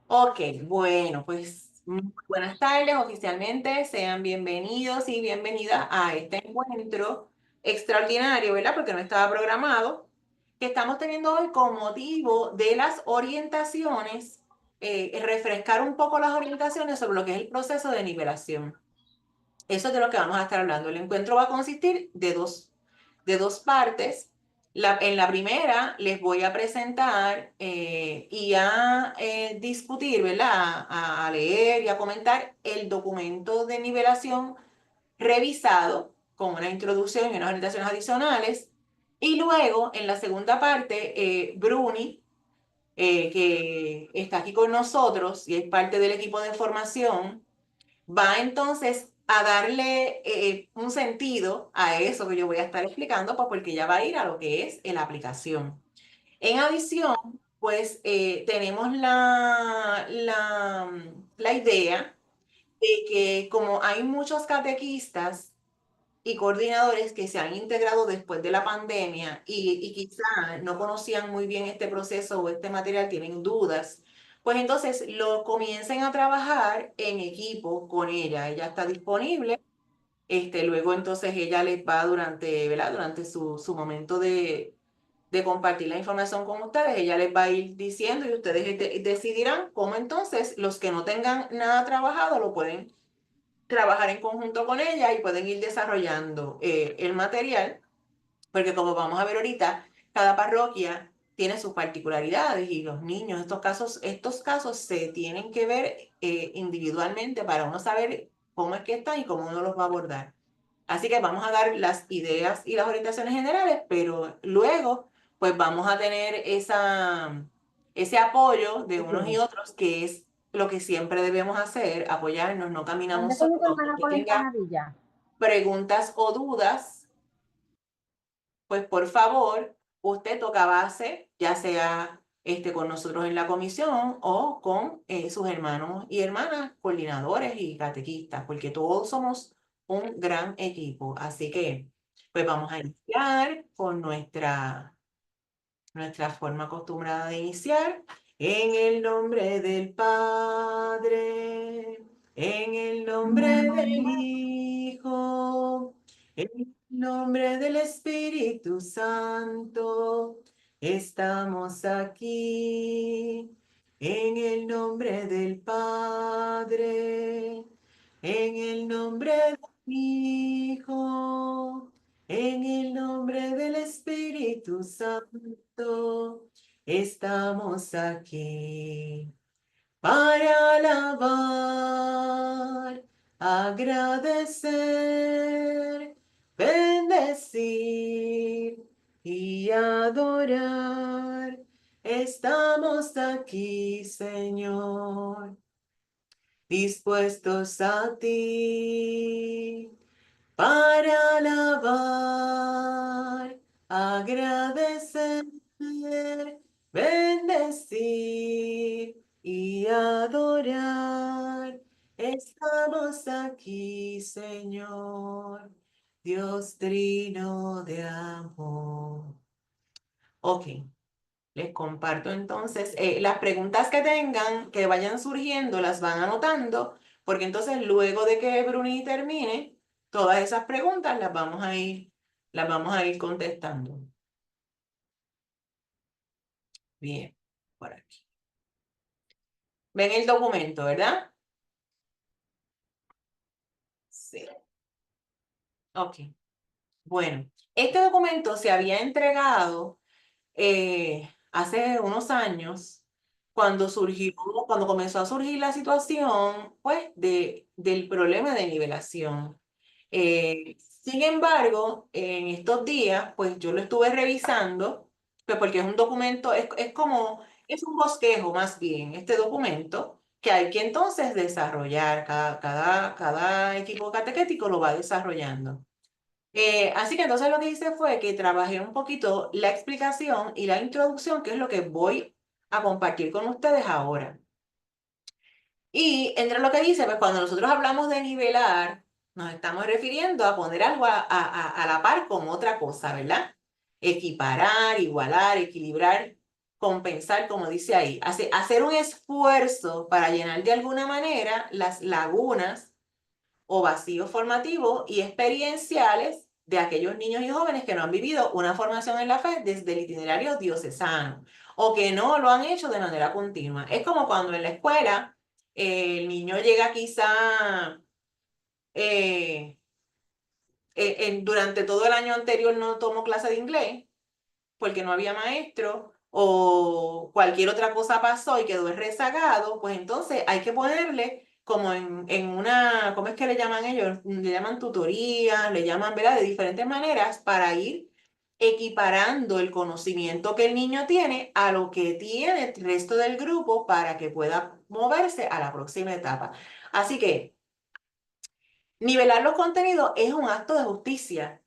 Ok, bueno, pues muy buenas tardes. Oficialmente sean bienvenidos y bienvenidas a este encuentro extraordinario, ¿verdad? Porque no estaba programado, que estamos teniendo hoy con motivo de las orientaciones, refrescar un poco las orientaciones sobre lo que es el proceso de nivelación. Eso es de lo que vamos a estar hablando. El encuentro va a consistir de dos partes. En la primera les voy a presentar y a discutir, ¿verdad? A leer y a comentar el documento de nivelación revisado con una introducción y unas orientaciones adicionales. Y luego, en la segunda parte, Bruni, que está aquí con nosotros y es parte del equipo de formación, va entonces a darle un sentido a eso que yo voy a estar explicando, pues porque ya va a ir a lo que es la aplicación. En adición, pues tenemos la idea de que como hay muchos catequistas y coordinadores que se han integrado después de la pandemia y quizá no conocían muy bien este proceso o este material, tienen dudas, pues entonces lo comiencen a trabajar en equipo con ella. Ella está disponible. Luego entonces ella les va durante, ¿verdad? Durante su momento de compartir la información con ustedes, ella les va a ir diciendo y ustedes decidirán cómo entonces los que no tengan nada trabajado lo pueden trabajar en conjunto con ella y pueden ir desarrollando el material, porque como vamos a ver ahorita, cada parroquia tiene sus particularidades y los niños, estos casos se tienen que ver individualmente para uno saber cómo es que están y cómo uno los va a abordar. Así que vamos a dar las ideas y las orientaciones generales, pero luego pues vamos a tener ese apoyo de unos y Ok. otros, que es lo que siempre debemos hacer, apoyarnos, no Hablé caminamos con mi solos. hermana Usted con la tenga empanadilla. preguntas o dudas, pues por favor, usted toca base, ya sea con nosotros en la comisión o con sus hermanos y hermanas, coordinadores y catequistas, porque todos somos un gran equipo. Así que, pues vamos a iniciar con nuestra forma acostumbrada de iniciar. En el nombre del Padre, en el nombre del Hijo, en el nombre del Espíritu Santo, estamos aquí. En el nombre del Padre, en el nombre del Hijo, en el nombre del Espíritu Santo, estamos aquí para alabar, agradecer, bendecir y adorar. Estamos aquí, Señor, dispuestos a ti para alabar, agradecer, bendecir y adorar. Estamos aquí, Señor, Dios trino de amor. Ok, les comparto entonces las preguntas que tengan, que vayan surgiendo, las van anotando, porque entonces luego de que Bruni termine, todas esas preguntas las vamos a ir contestando. Bien, por aquí. Ven el documento, ¿verdad? Sí. Ok. Bueno, este documento se había entregado hace unos años, cuando comenzó a surgir la situación, pues, del problema de nivelación. Sin embargo, en estos días, pues yo lo estuve revisando, pues porque es un documento, es un bosquejo más bien, este documento, que hay que entonces desarrollar, cada equipo catequético lo va desarrollando. Así que entonces lo que hice fue que trabajé un poquito la explicación y la introducción, que es lo que voy a compartir con ustedes ahora. Y entre lo que dice, pues cuando nosotros hablamos de nivelar, nos estamos refiriendo a poner algo a la par con otra cosa, ¿verdad? Equiparar, igualar, equilibrar compensar, como dice ahí, hacer un esfuerzo para llenar de alguna manera las lagunas o vacíos formativos y experienciales de aquellos niños y jóvenes que no han vivido una formación en la fe desde el itinerario diocesano o que no lo han hecho de manera continua. Es como cuando en la escuela el niño llega quizá eh, durante todo el año anterior no tomó clase de inglés porque no había maestro o cualquier otra cosa pasó y quedó rezagado, pues entonces hay que ponerle como en una, ¿cómo es que le llaman ellos? Le llaman tutoría, le llaman, ¿verdad? De diferentes maneras para ir equiparando el conocimiento que el niño tiene a lo que tiene el resto del grupo para que pueda moverse a la próxima etapa. Así que nivelar los contenidos es un acto de justicia.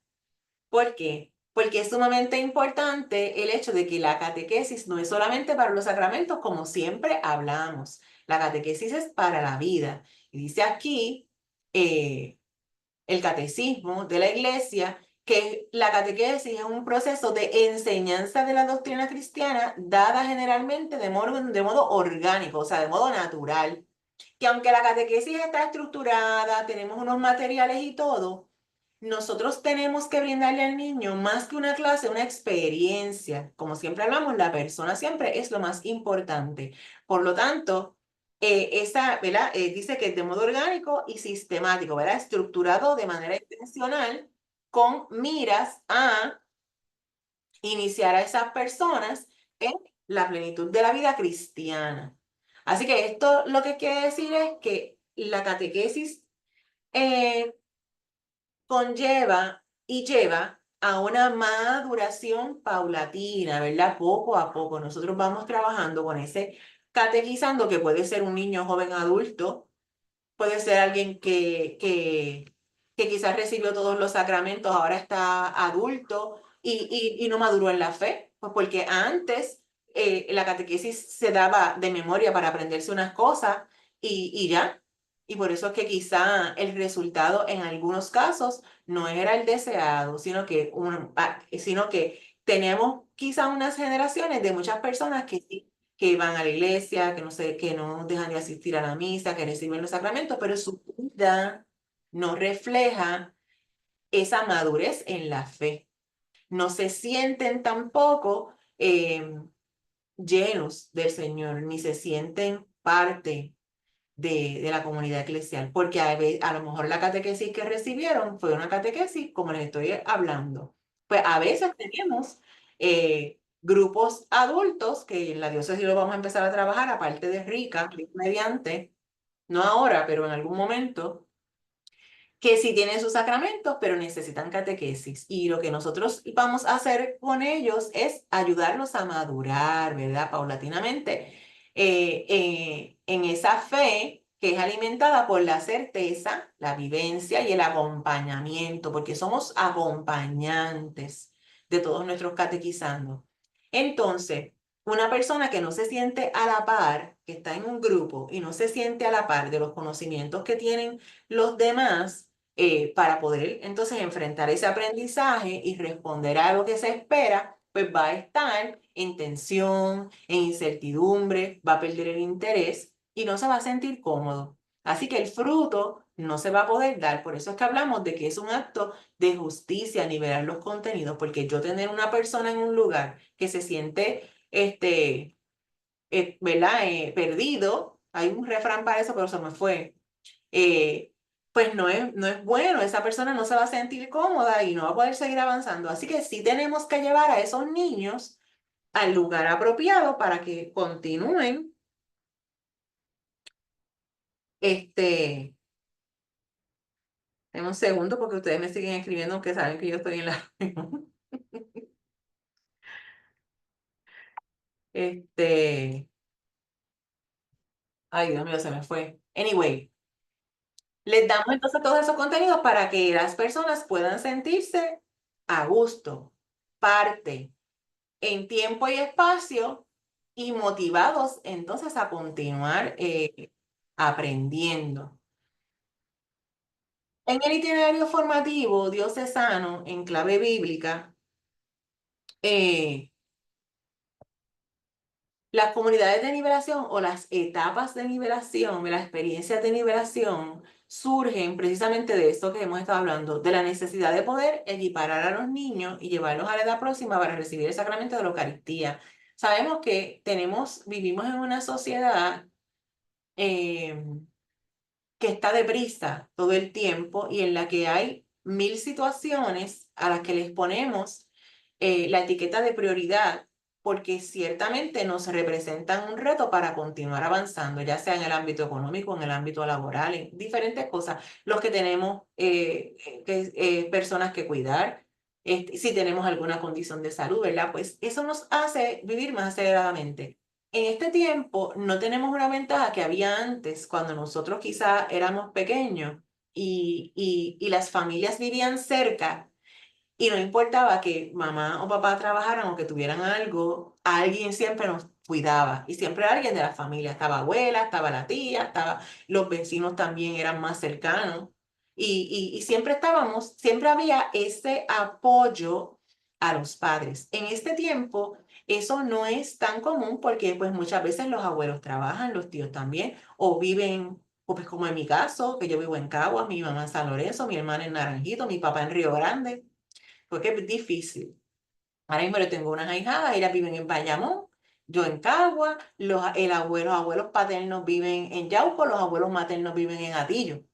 ¿Por qué? Porque es sumamente importante el hecho de que la catequesis no es solamente para los sacramentos, como siempre hablamos. La catequesis es para la vida. Y dice aquí el catecismo de la iglesia que la catequesis es un proceso de enseñanza de la doctrina cristiana dada generalmente de modo orgánico, o sea, de modo natural. Que aunque la catequesis está estructurada, tenemos unos materiales y todo, nosotros tenemos que brindarle al niño más que una clase, una experiencia. Como siempre hablamos, la persona siempre es lo más importante. Por lo tanto, ¿verdad? Dice que es de modo orgánico y sistemático, ¿verdad? Estructurado de manera intencional con miras a iniciar a esas personas en la plenitud de la vida cristiana. Así que esto lo que quiere decir es que la catequesis eh, conlleva y lleva a una maduración paulatina, ¿verdad? Poco a poco. Nosotros vamos trabajando con ese catequizando que puede ser un niño, joven, adulto, puede ser alguien que quizás recibió todos los sacramentos, ahora está adulto y no maduró en la fe, pues porque antes la catequesis se daba de memoria para aprenderse unas cosas y ya. Y por eso es que quizá el resultado en algunos casos no era el deseado, sino que tenemos quizá unas generaciones de muchas personas que sí que van a la iglesia, que no sé, que no dejan de asistir a la misa, que reciben los sacramentos, pero su vida no refleja esa madurez en la fe. No se sienten tampoco llenos del Señor, ni se sienten parte de la comunidad eclesial, porque a lo mejor la catequesis que recibieron fue una catequesis como les estoy hablando. Pues a veces tenemos grupos adultos, que en la diócesis lo vamos a empezar a trabajar, aparte de Rica, Dios mediante, no ahora, pero en algún momento, que sí tienen sus sacramentos, pero necesitan catequesis. Y lo que nosotros vamos a hacer con ellos es ayudarlos a madurar, ¿verdad? Paulatinamente, en esa fe que es alimentada por la certeza, la vivencia y el acompañamiento, porque somos acompañantes de todos nuestros catequizandos. Entonces, una persona que no se siente a la par, que está en un grupo y no se siente a la par de los conocimientos que tienen los demás, para poder entonces enfrentar ese aprendizaje y responder a lo que se espera, pues va a estar en tensión, en incertidumbre, va a perder el interés y no se va a sentir cómodo. Así que el fruto no se va a poder dar. Por eso es que hablamos de que es un acto de justicia nivelar los contenidos, porque yo tener una persona en un lugar que se siente, ¿verdad? Perdido, hay un refrán para eso, pero se me fue eh, pues no es bueno, esa persona no se va a sentir cómoda y no va a poder seguir avanzando. Así que sí tenemos que llevar a esos niños al lugar apropiado para que continúen, este, en un segundo, porque ustedes me siguen escribiendo aunque saben que yo estoy en la reunión. Este, ay, Dios mío, se me fue. Anyway, les damos entonces todos esos contenidos para que las personas puedan sentirse a gusto, parte en tiempo y espacio y motivados entonces a continuar aprendiendo. En el itinerario formativo diocesano en clave bíblica, eh, Las comunidades de nivelación o las etapas de nivelación, las experiencias de nivelación, surgen precisamente de esto que hemos estado hablando, de la necesidad de poder equiparar a los niños y llevarlos a la edad próxima para recibir el sacramento de la Eucaristía. Sabemos que vivimos en una sociedad eh, que está deprisa todo el tiempo y en la que hay mil situaciones a las que les ponemos la etiqueta de prioridad, porque ciertamente nos representan un reto para continuar avanzando, ya sea en el ámbito económico, en el ámbito laboral, en diferentes cosas. Los que tenemos personas que cuidar, si tenemos alguna condición de salud, ¿verdad? Pues eso nos hace vivir más aceleradamente. En este tiempo no tenemos una ventaja que había antes, cuando nosotros quizá éramos pequeños y las familias vivían cerca y no importaba que mamá o papá trabajaran o que tuvieran algo, alguien siempre nos cuidaba y siempre alguien de la familia, estaba abuela, estaba la tía, los vecinos también eran más cercanos y siempre siempre había ese apoyo a los padres. En este tiempo eso no es tan común porque pues muchas veces los abuelos trabajan, los tíos también, o viven, o pues como en mi caso, que yo vivo en Caguas, mi mamá en San Lorenzo, mi hermana en Naranjito, mi papá en Río Grande, porque es difícil. Ahora mismo yo tengo unas ahijadas, ellas viven en Bayamón, yo en Cagua, los abuelos paternos viven en Yauco, los abuelos maternos viven en Atillo.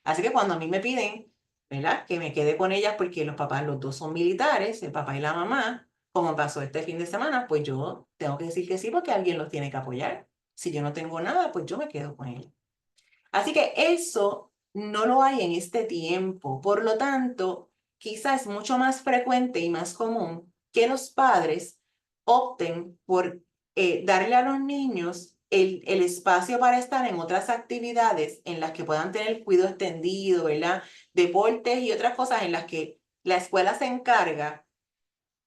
Así que cuando a mí me piden, ¿verdad? Que me quede con ellas porque los papás, los dos son militares, el papá y la mamá, como pasó este fin de semana, pues yo tengo que decir que sí porque alguien los tiene que apoyar. Si yo no tengo nada, pues yo me quedo con ellos. Así que eso no lo hay en este tiempo. Por lo tanto, quizás es mucho más frecuente y más común que los padres opten por darle a los niños el espacio para estar en otras actividades en las que puedan tener cuidado extendido, ¿verdad? Deportes y otras cosas en las que la escuela se encarga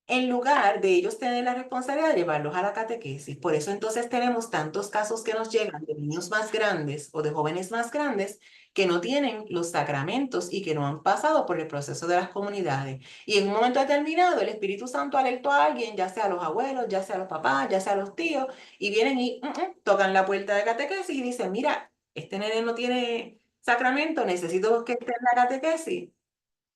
en lugar de ellos tener la responsabilidad de llevarlos a la catequesis. Por eso entonces tenemos tantos casos que nos llegan de niños más grandes o de jóvenes más grandes que no tienen los sacramentos y que no han pasado por el proceso de las comunidades. Y en un momento determinado el Espíritu Santo alertó a alguien, ya sea a los abuelos, ya sea a los papás, ya sea a los tíos, y vienen y tocan la puerta de catequesis y dicen, mira, este nene no tiene sacramento, necesito que esté en la catequesis.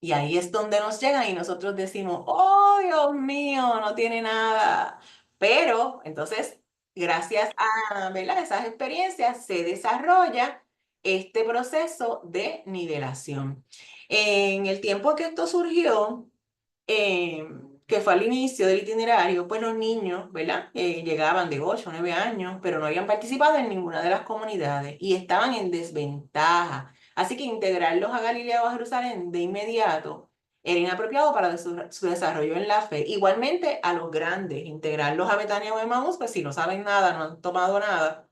Y ahí es donde nos llegan y nosotros decimos, oh, Dios mío, no tiene nada. Pero entonces, gracias a, ¿verdad?, esas experiencias, se desarrolla este proceso de nivelación. En el tiempo que esto surgió, que fue al inicio del itinerario, pues los niños, ¿verdad? Llegaban de 8 o 9 años, pero no habían participado en ninguna de las comunidades y estaban en desventaja. Así que integrarlos a Galilea o a Jerusalén de inmediato era inapropiado para su desarrollo en la fe. Igualmente a los grandes, integrarlos a Betania o Emaús, pues si no saben nada, no han tomado nada,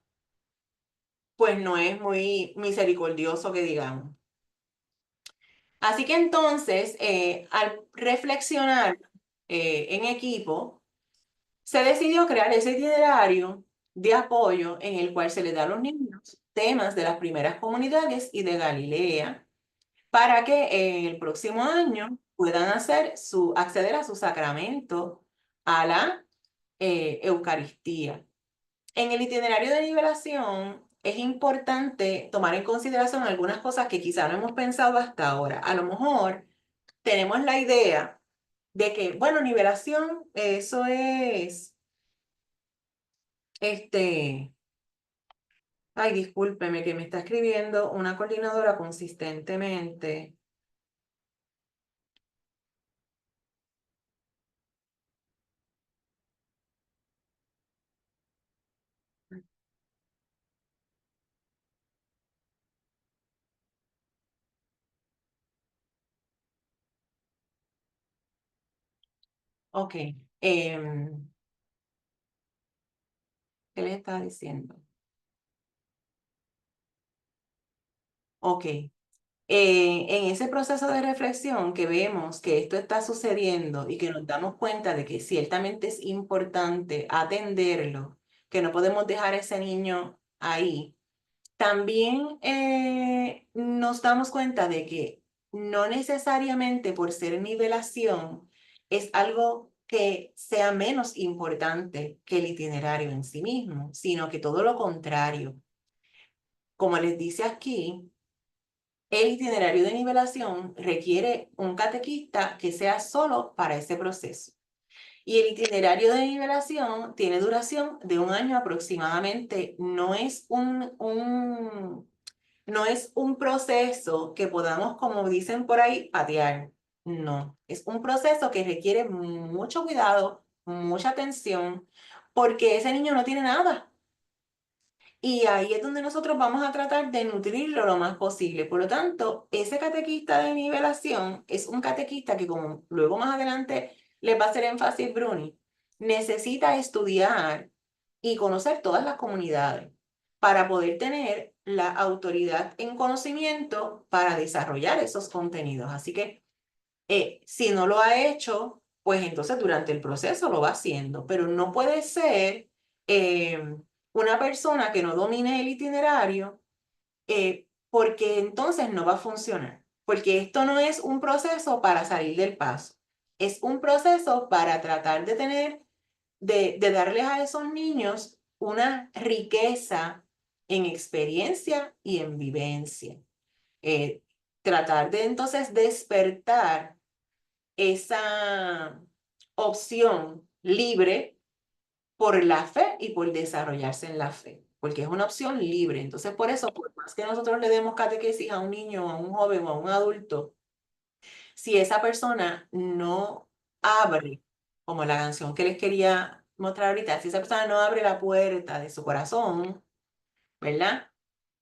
pues no es muy misericordioso que digamos. Así que entonces, al reflexionar en equipo, se decidió crear ese itinerario de apoyo en el cual se le da a los niños temas de las primeras comunidades y de Galilea para que el próximo año puedan acceder a su sacramento, a la Eucaristía. En el itinerario de nivelación es importante tomar en consideración algunas cosas que quizá no hemos pensado hasta ahora. A lo mejor tenemos la idea de que, bueno, nivelación, eso es, este, ay, discúlpeme que me está escribiendo una coordinadora consistentemente. Ok, ¿qué les estaba diciendo? Ok, en ese proceso de reflexión que vemos que esto está sucediendo y que nos damos cuenta de que ciertamente es importante atenderlo, que no podemos dejar a ese niño ahí. También nos damos cuenta de que no necesariamente por ser nivelación es algo que sea menos importante que el itinerario en sí mismo, sino que todo lo contrario. Como les dice aquí, el itinerario de nivelación requiere un catequista que sea solo para ese proceso. Y el itinerario de nivelación tiene duración de 1 año aproximadamente. No es un proceso que podamos, como dicen por ahí, patear. No, es un proceso que requiere mucho cuidado, mucha atención, porque ese niño no tiene nada. Y ahí es donde nosotros vamos a tratar de nutrirlo lo más posible. Por lo tanto, ese catequista de nivelación es un catequista que, como luego más adelante les va a hacer énfasis Bruni, necesita estudiar y conocer todas las comunidades para poder tener la autoridad en conocimiento para desarrollar esos contenidos. Así que si no lo ha hecho, pues entonces durante el proceso lo va haciendo, pero no puede ser una persona que no domine el itinerario, porque entonces no va a funcionar, porque esto no es un proceso para salir del paso, es un proceso para tratar de tener, de darles a esos niños una riqueza en experiencia y en vivencia. Eh, Tratar de entonces despertar esa opción libre por la fe y por desarrollarse en la fe, porque es una opción libre. Entonces, por eso, por más que nosotros le demos catequesis a un niño, a un joven o a un adulto, si esa persona no abre, como la canción que les quería mostrar ahorita, si esa persona no abre la puerta de su corazón, ¿verdad?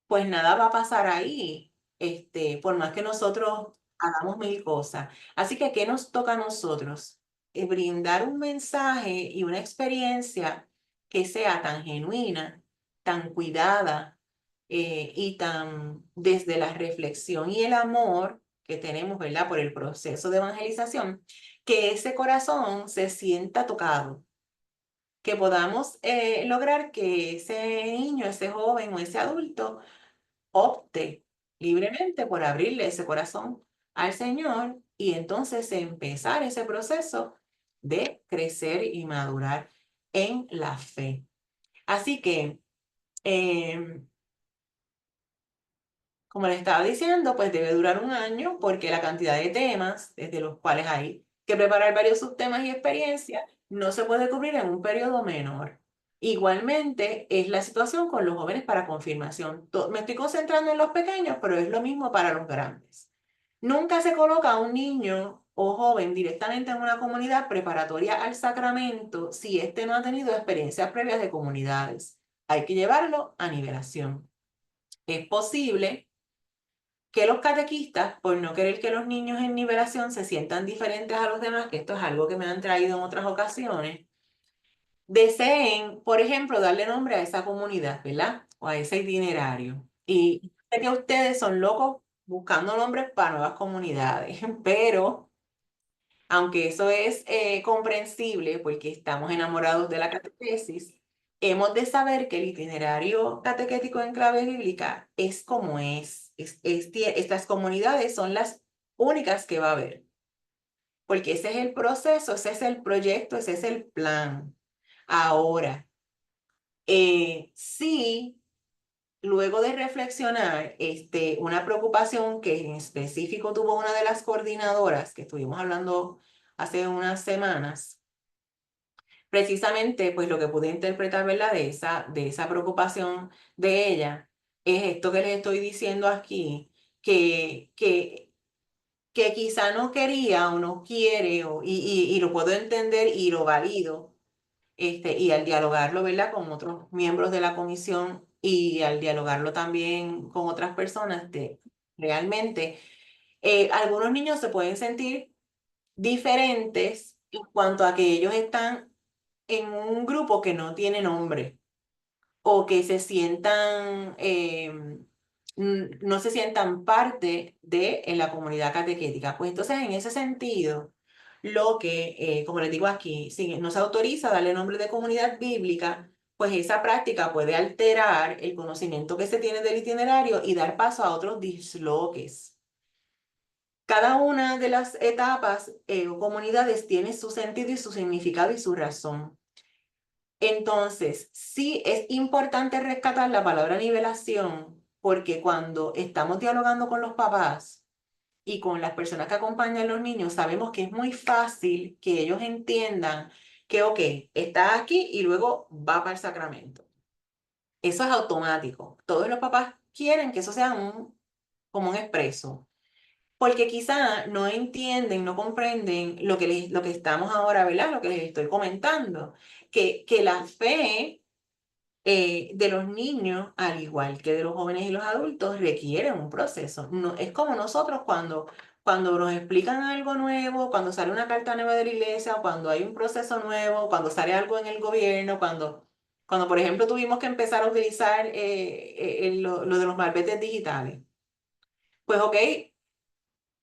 Pues nada va a pasar ahí, por más que nosotros hagamos mil cosas. Así que, ¿qué nos toca a nosotros? Brindar un mensaje y una experiencia que sea tan genuina, tan cuidada, y tan desde la reflexión y el amor que tenemos, ¿verdad? Por el proceso de evangelización, que ese corazón se sienta tocado, que podamos lograr que ese niño, ese joven o ese adulto opte libremente por abrirle ese corazón al Señor y entonces empezar ese proceso de crecer y madurar en la fe. Así que, eh, como les estaba diciendo, pues debe durar 1 año porque la cantidad de temas desde los cuales hay que preparar varios subtemas y experiencias no se puede cubrir en un periodo menor. Igualmente es la situación con los jóvenes para confirmación. Me estoy concentrando en los pequeños, pero es lo mismo para los grandes. Nunca se coloca a un niño o joven directamente en una comunidad preparatoria al sacramento si éste no ha tenido experiencias previas de comunidades. Hay que llevarlo a nivelación. Es posible que los catequistas, por no querer que los niños en nivelación se sientan diferentes a los demás, que esto es algo que me han traído en otras ocasiones, deseen, por ejemplo, darle nombre a esa comunidad, ¿verdad? O a ese itinerario. Y sé que ustedes son locos buscando nombres para nuevas comunidades, pero aunque eso es comprensible porque estamos enamorados de la catequesis, hemos de saber que el itinerario catequético en clave bíblica es como es. Estas comunidades son las únicas que va a haber, porque ese es el proceso, ese es el proyecto, ese es el plan. Ahora, sí, luego de reflexionar, una preocupación que en específico tuvo una de las coordinadoras que estuvimos hablando hace unas semanas, precisamente pues lo que pude interpretar, ¿verdad? De esa preocupación de ella, es esto que les estoy diciendo aquí, que, que, que quizá no quería o no quiere, y lo puedo entender y lo valido, y al dialogarlo, ¿verdad? Con otros miembros de la comisión y al dialogarlo también con otras personas, realmente algunos niños se pueden sentir diferentes en cuanto a que ellos están en un grupo que no tiene nombre o que se sientan, no se sientan parte de la comunidad catequética. Pues entonces, en ese sentido, lo que, como les digo aquí, si no se autoriza darle nombre de comunidad bíblica, pues esa práctica puede alterar el conocimiento que se tiene del itinerario y dar paso a otros disloques. Cada una de las etapas o comunidades tiene su sentido y su significado y su razón. Entonces, sí es importante rescatar la palabra nivelación, porque cuando estamos dialogando con los papás y con las personas que acompañan a los niños, sabemos que es muy fácil que ellos entiendan que, ok, está aquí y luego va para el sacramento. Eso es automático. Todos los papás quieren que eso sea como un expreso, porque quizá no entienden, no comprenden lo que estamos ahora, ¿verdad? Lo que les estoy comentando, que la fe de los niños, al igual que de los jóvenes y los adultos, requieren un proceso. No, es como nosotros cuando nos explican algo nuevo, cuando sale una carta nueva de la iglesia, cuando hay un proceso nuevo, cuando sale algo en el gobierno, cuando por ejemplo, tuvimos que empezar a utilizar lo de los malbetes digitales. Pues ok,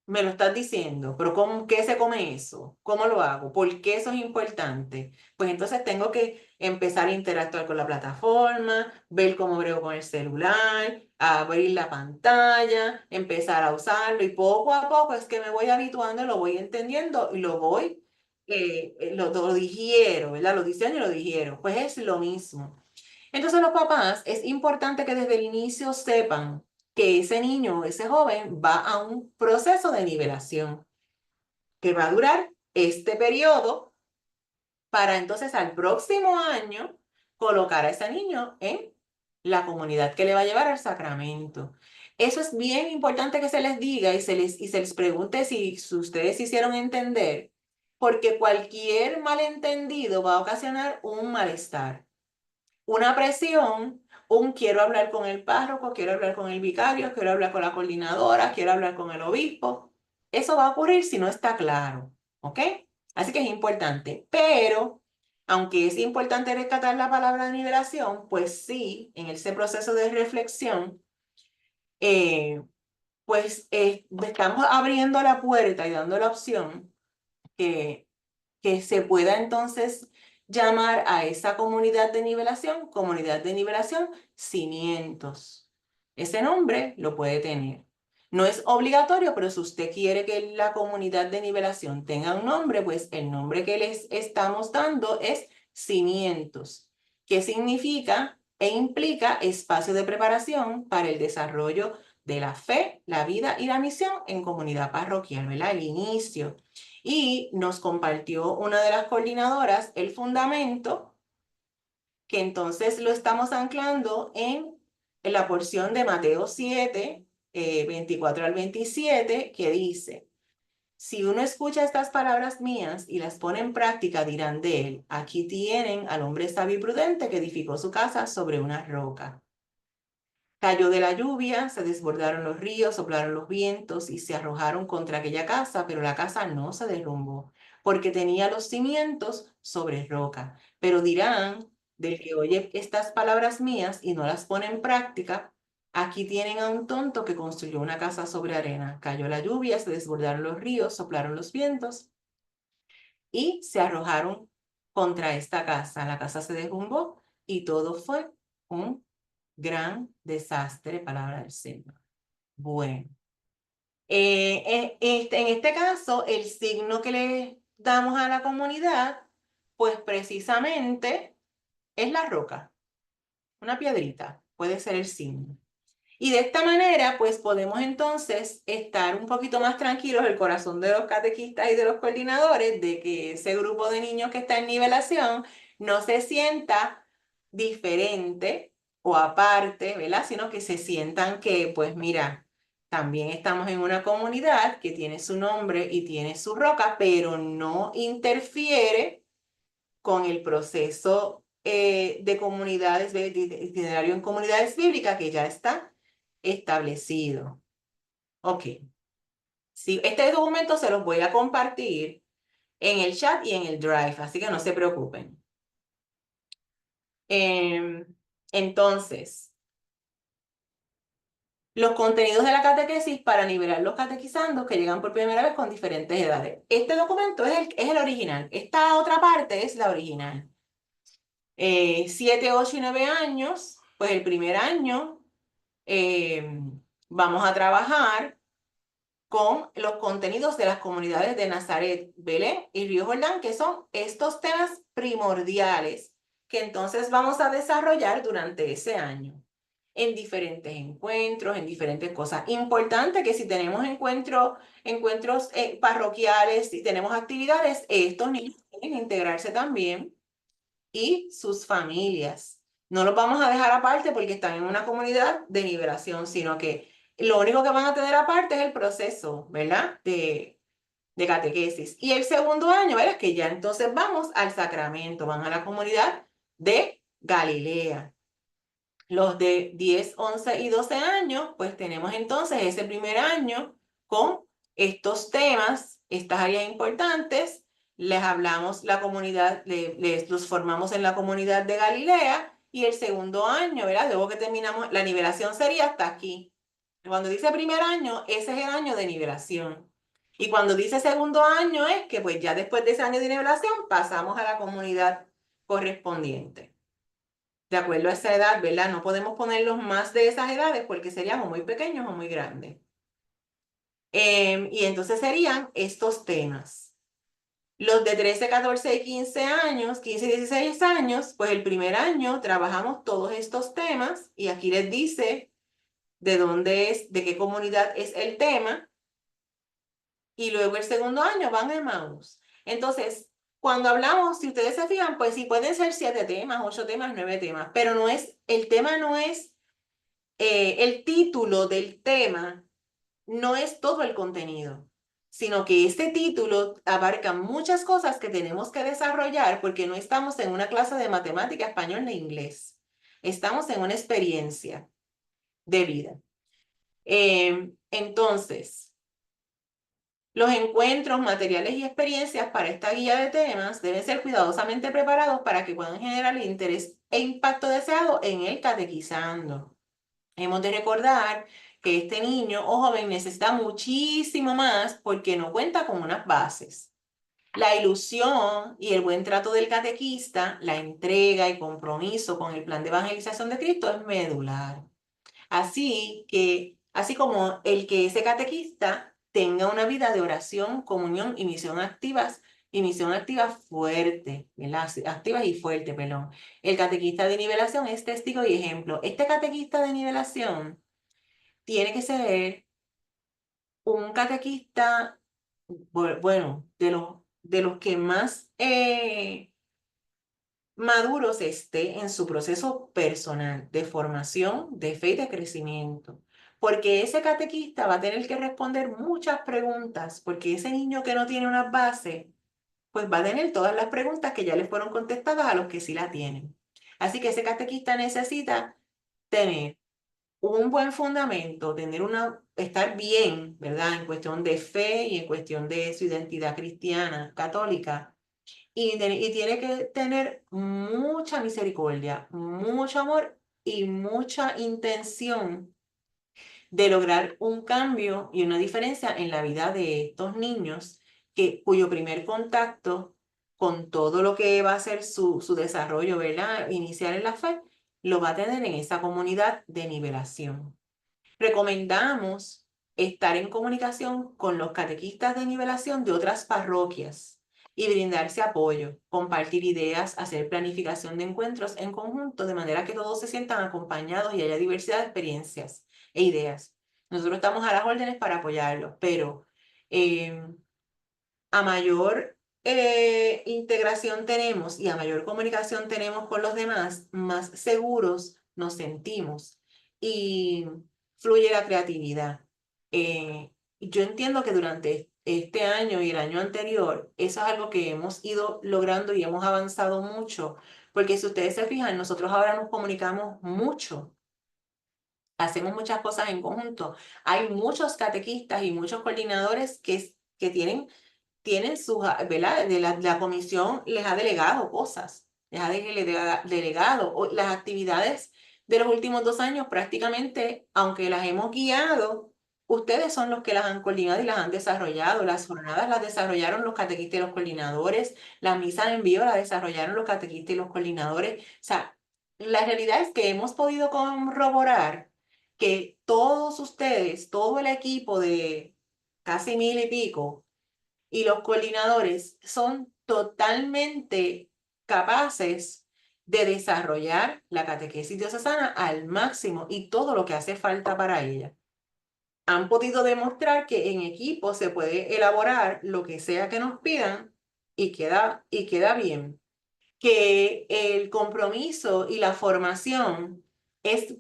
me lo estás diciendo, pero ¿qué se come eso? ¿Cómo lo hago? ¿Por qué eso es importante? Pues entonces tengo que empezar a interactuar con la plataforma, ver cómo brego con el celular, abrir la pantalla, empezar a usarlo y poco a poco es que me voy habituando, lo voy entendiendo y lo digiero, ¿verdad? Lo diseño y lo digiero. Pues es lo mismo. Entonces los papás, es importante que desde el inicio sepan que ese niño o ese joven va a un proceso de nivelación que va a durar este periodo para entonces al próximo año colocar a ese niño en la comunidad que le va a llevar al sacramento. Eso es bien importante que se les diga y se les pregunte si ustedes se hicieron entender, porque cualquier malentendido va a ocasionar un malestar, una presión, quiero hablar con el párroco, quiero hablar con el vicario, quiero hablar con la coordinadora, quiero hablar con el obispo. Eso va a ocurrir si no está claro, ¿ok? Así que es importante, pero aunque es importante rescatar la palabra de nivelación, pues sí, en ese proceso de reflexión, eh, estamos abriendo la puerta y dando la opción que se pueda entonces llamar a esa comunidad de nivelación cimientos. Ese nombre lo puede tener. No es obligatorio, pero si usted quiere que la comunidad de nivelación tenga un nombre, pues el nombre que les estamos dando es cimientos, que significa e implica espacio de preparación para el desarrollo de la fe, la vida y la misión en comunidad parroquial, ¿verdad? El inicio. Y nos compartió una de las coordinadoras el fundamento, que entonces lo estamos anclando en la porción de Mateo 7, 24 al 27, que dice: si uno escucha estas palabras mías y las pone en práctica, dirán de él, aquí tienen al hombre sabio y prudente que edificó su casa sobre una roca. Cayó de la lluvia, se desbordaron los ríos, soplaron los vientos y se arrojaron contra aquella casa, pero la casa no se derrumbó, porque tenía los cimientos sobre roca. Pero dirán del que oye estas palabras mías y no las pone en práctica, aquí tienen a un tonto que construyó una casa sobre arena. Cayó la lluvia, se desbordaron los ríos, soplaron los vientos y se arrojaron contra esta casa. La casa se derrumbó y todo fue un gran desastre, palabra del Señor. Bueno, en este caso, el signo que le damos a la comunidad, pues precisamente es la roca, una piedrita, puede ser el signo. Y de esta manera, pues podemos entonces estar un poquito más tranquilos, el corazón de los catequistas y de los coordinadores, de que ese grupo de niños que está en nivelación no se sienta diferente o aparte, ¿verdad? Sino que se sientan que, pues mira, también estamos en una comunidad que tiene su nombre y tiene su roca, pero no interfiere con el proceso de comunidades, de itinerario en comunidades bíblicas que ya está establecido. Ok. Sí, este documento se los voy a compartir en el chat y en el Drive, así que no se preocupen. Em, entonces, los contenidos de la catequesis para nivelar los catequizandos que llegan por primera vez con diferentes edades. Este documento es el original. Esta otra parte es la original. 7, 8 y 9 años, pues el primer año vamos a trabajar con los contenidos de las comunidades de Nazaret, Belén y Río Jordán, que son estos temas primordiales que entonces vamos a desarrollar durante ese año en diferentes encuentros, en diferentes cosas. Importante que si tenemos encuentros parroquiales, si tenemos actividades, estos niños tienen que integrarse también y sus familias. No los vamos a dejar aparte porque están en una comunidad de nivelación, sino que lo único que van a tener aparte es el proceso, ¿verdad? De catequesis. Y el segundo año, ¿verdad? Que ya entonces vamos al sacramento, van a la comunidad de Galilea. Los de 10, 11 y 12 años, pues tenemos entonces ese primer año con estos temas, estas áreas importantes. Les hablamos la comunidad, los formamos en la comunidad de Galilea y el segundo año, ¿verdad? Luego que terminamos, la nivelación sería hasta aquí. Cuando dice primer año, ese es el año de nivelación. Y cuando dice segundo año es que pues ya después de ese año de nivelación pasamos a la comunidad correspondiente de acuerdo a esa edad, ¿verdad? No podemos ponerlos más de esas edades porque serían o muy pequeños o muy grandes. Y entonces serían estos temas. Los de 13, 14 y 15 años, 15 y 16 años, pues el primer año trabajamos todos estos temas y aquí les dice de dónde es, de qué comunidad es el tema. Y luego el segundo año van a Emmaus. Entonces, cuando hablamos, si ustedes se fijan, pues sí pueden ser 7 temas, 8 temas, 9 temas, pero no es, el tema no es el título del tema no es todo el contenido, sino que este título abarca muchas cosas que tenemos que desarrollar porque no estamos en una clase de matemática, español ni inglés. Estamos en una experiencia de vida. Entonces, los encuentros, materiales y experiencias para esta guía de temas deben ser cuidadosamente preparados para que puedan generar el interés e impacto deseado en el catequizando. Hemos de recordar que este niño o joven necesita muchísimo más porque no cuenta con unas bases. La ilusión y el buen trato del catequista, la entrega y compromiso con el plan de evangelización de Cristo es medular. Así como el que ese catequista tenga una vida de oración, comunión y misión activa fuerte, ¿verdad? Activa y fuerte, perdón. El catequista de nivelación es testigo y ejemplo. Este catequista de nivelación tiene que ser un catequista, bueno, de los que más maduros esté en su proceso personal de formación, de fe y de crecimiento. Porque ese catequista va a tener que responder muchas preguntas, porque ese niño que no tiene una base, pues va a tener todas las preguntas que ya le fueron contestadas a los que sí la tienen. Así que ese catequista necesita tener un buen fundamento, estar bien, ¿verdad? En cuestión de fe y en cuestión de su identidad cristiana, católica. Y tiene que tener mucha misericordia, mucho amor y mucha intención de lograr un cambio y una diferencia en la vida de estos niños cuyo primer contacto con todo lo que va a ser su desarrollo, ¿verdad? Inicial en la fe, lo va a tener en esa comunidad de nivelación. Recomendamos estar en comunicación con los catequistas de nivelación de otras parroquias y brindarse apoyo, compartir ideas, hacer planificación de encuentros en conjunto, de manera que todos se sientan acompañados y haya diversidad de experiencias e ideas. Nosotros estamos a las órdenes para apoyarlos, pero eh, a mayor integración tenemos y a mayor comunicación tenemos con los demás, más seguros nos sentimos y fluye la creatividad. Yo entiendo que durante este año y el año anterior, eso es algo que hemos ido logrando y hemos avanzado mucho, porque si ustedes se fijan, nosotros ahora nos comunicamos mucho. Hacemos muchas cosas en conjunto. Hay muchos catequistas y muchos coordinadores que tienen sus, ¿verdad? La comisión les ha delegado cosas, delegado las actividades de los últimos 2 años prácticamente, aunque las hemos guiado, ustedes son los que las han coordinado y las han desarrollado. Las jornadas las desarrollaron los catequistas y los coordinadores, la misa en vivo la desarrollaron los catequistas y los coordinadores. O sea, la realidad es que hemos podido corroborar que todos ustedes, todo el equipo casi 1000 y pico, y los coordinadores son totalmente capaces de desarrollar la catequesis diocesana al máximo y todo lo que hace falta para ella. Han podido demostrar que en equipo se puede elaborar lo que sea que nos pidan y queda bien. Que el compromiso y la formación es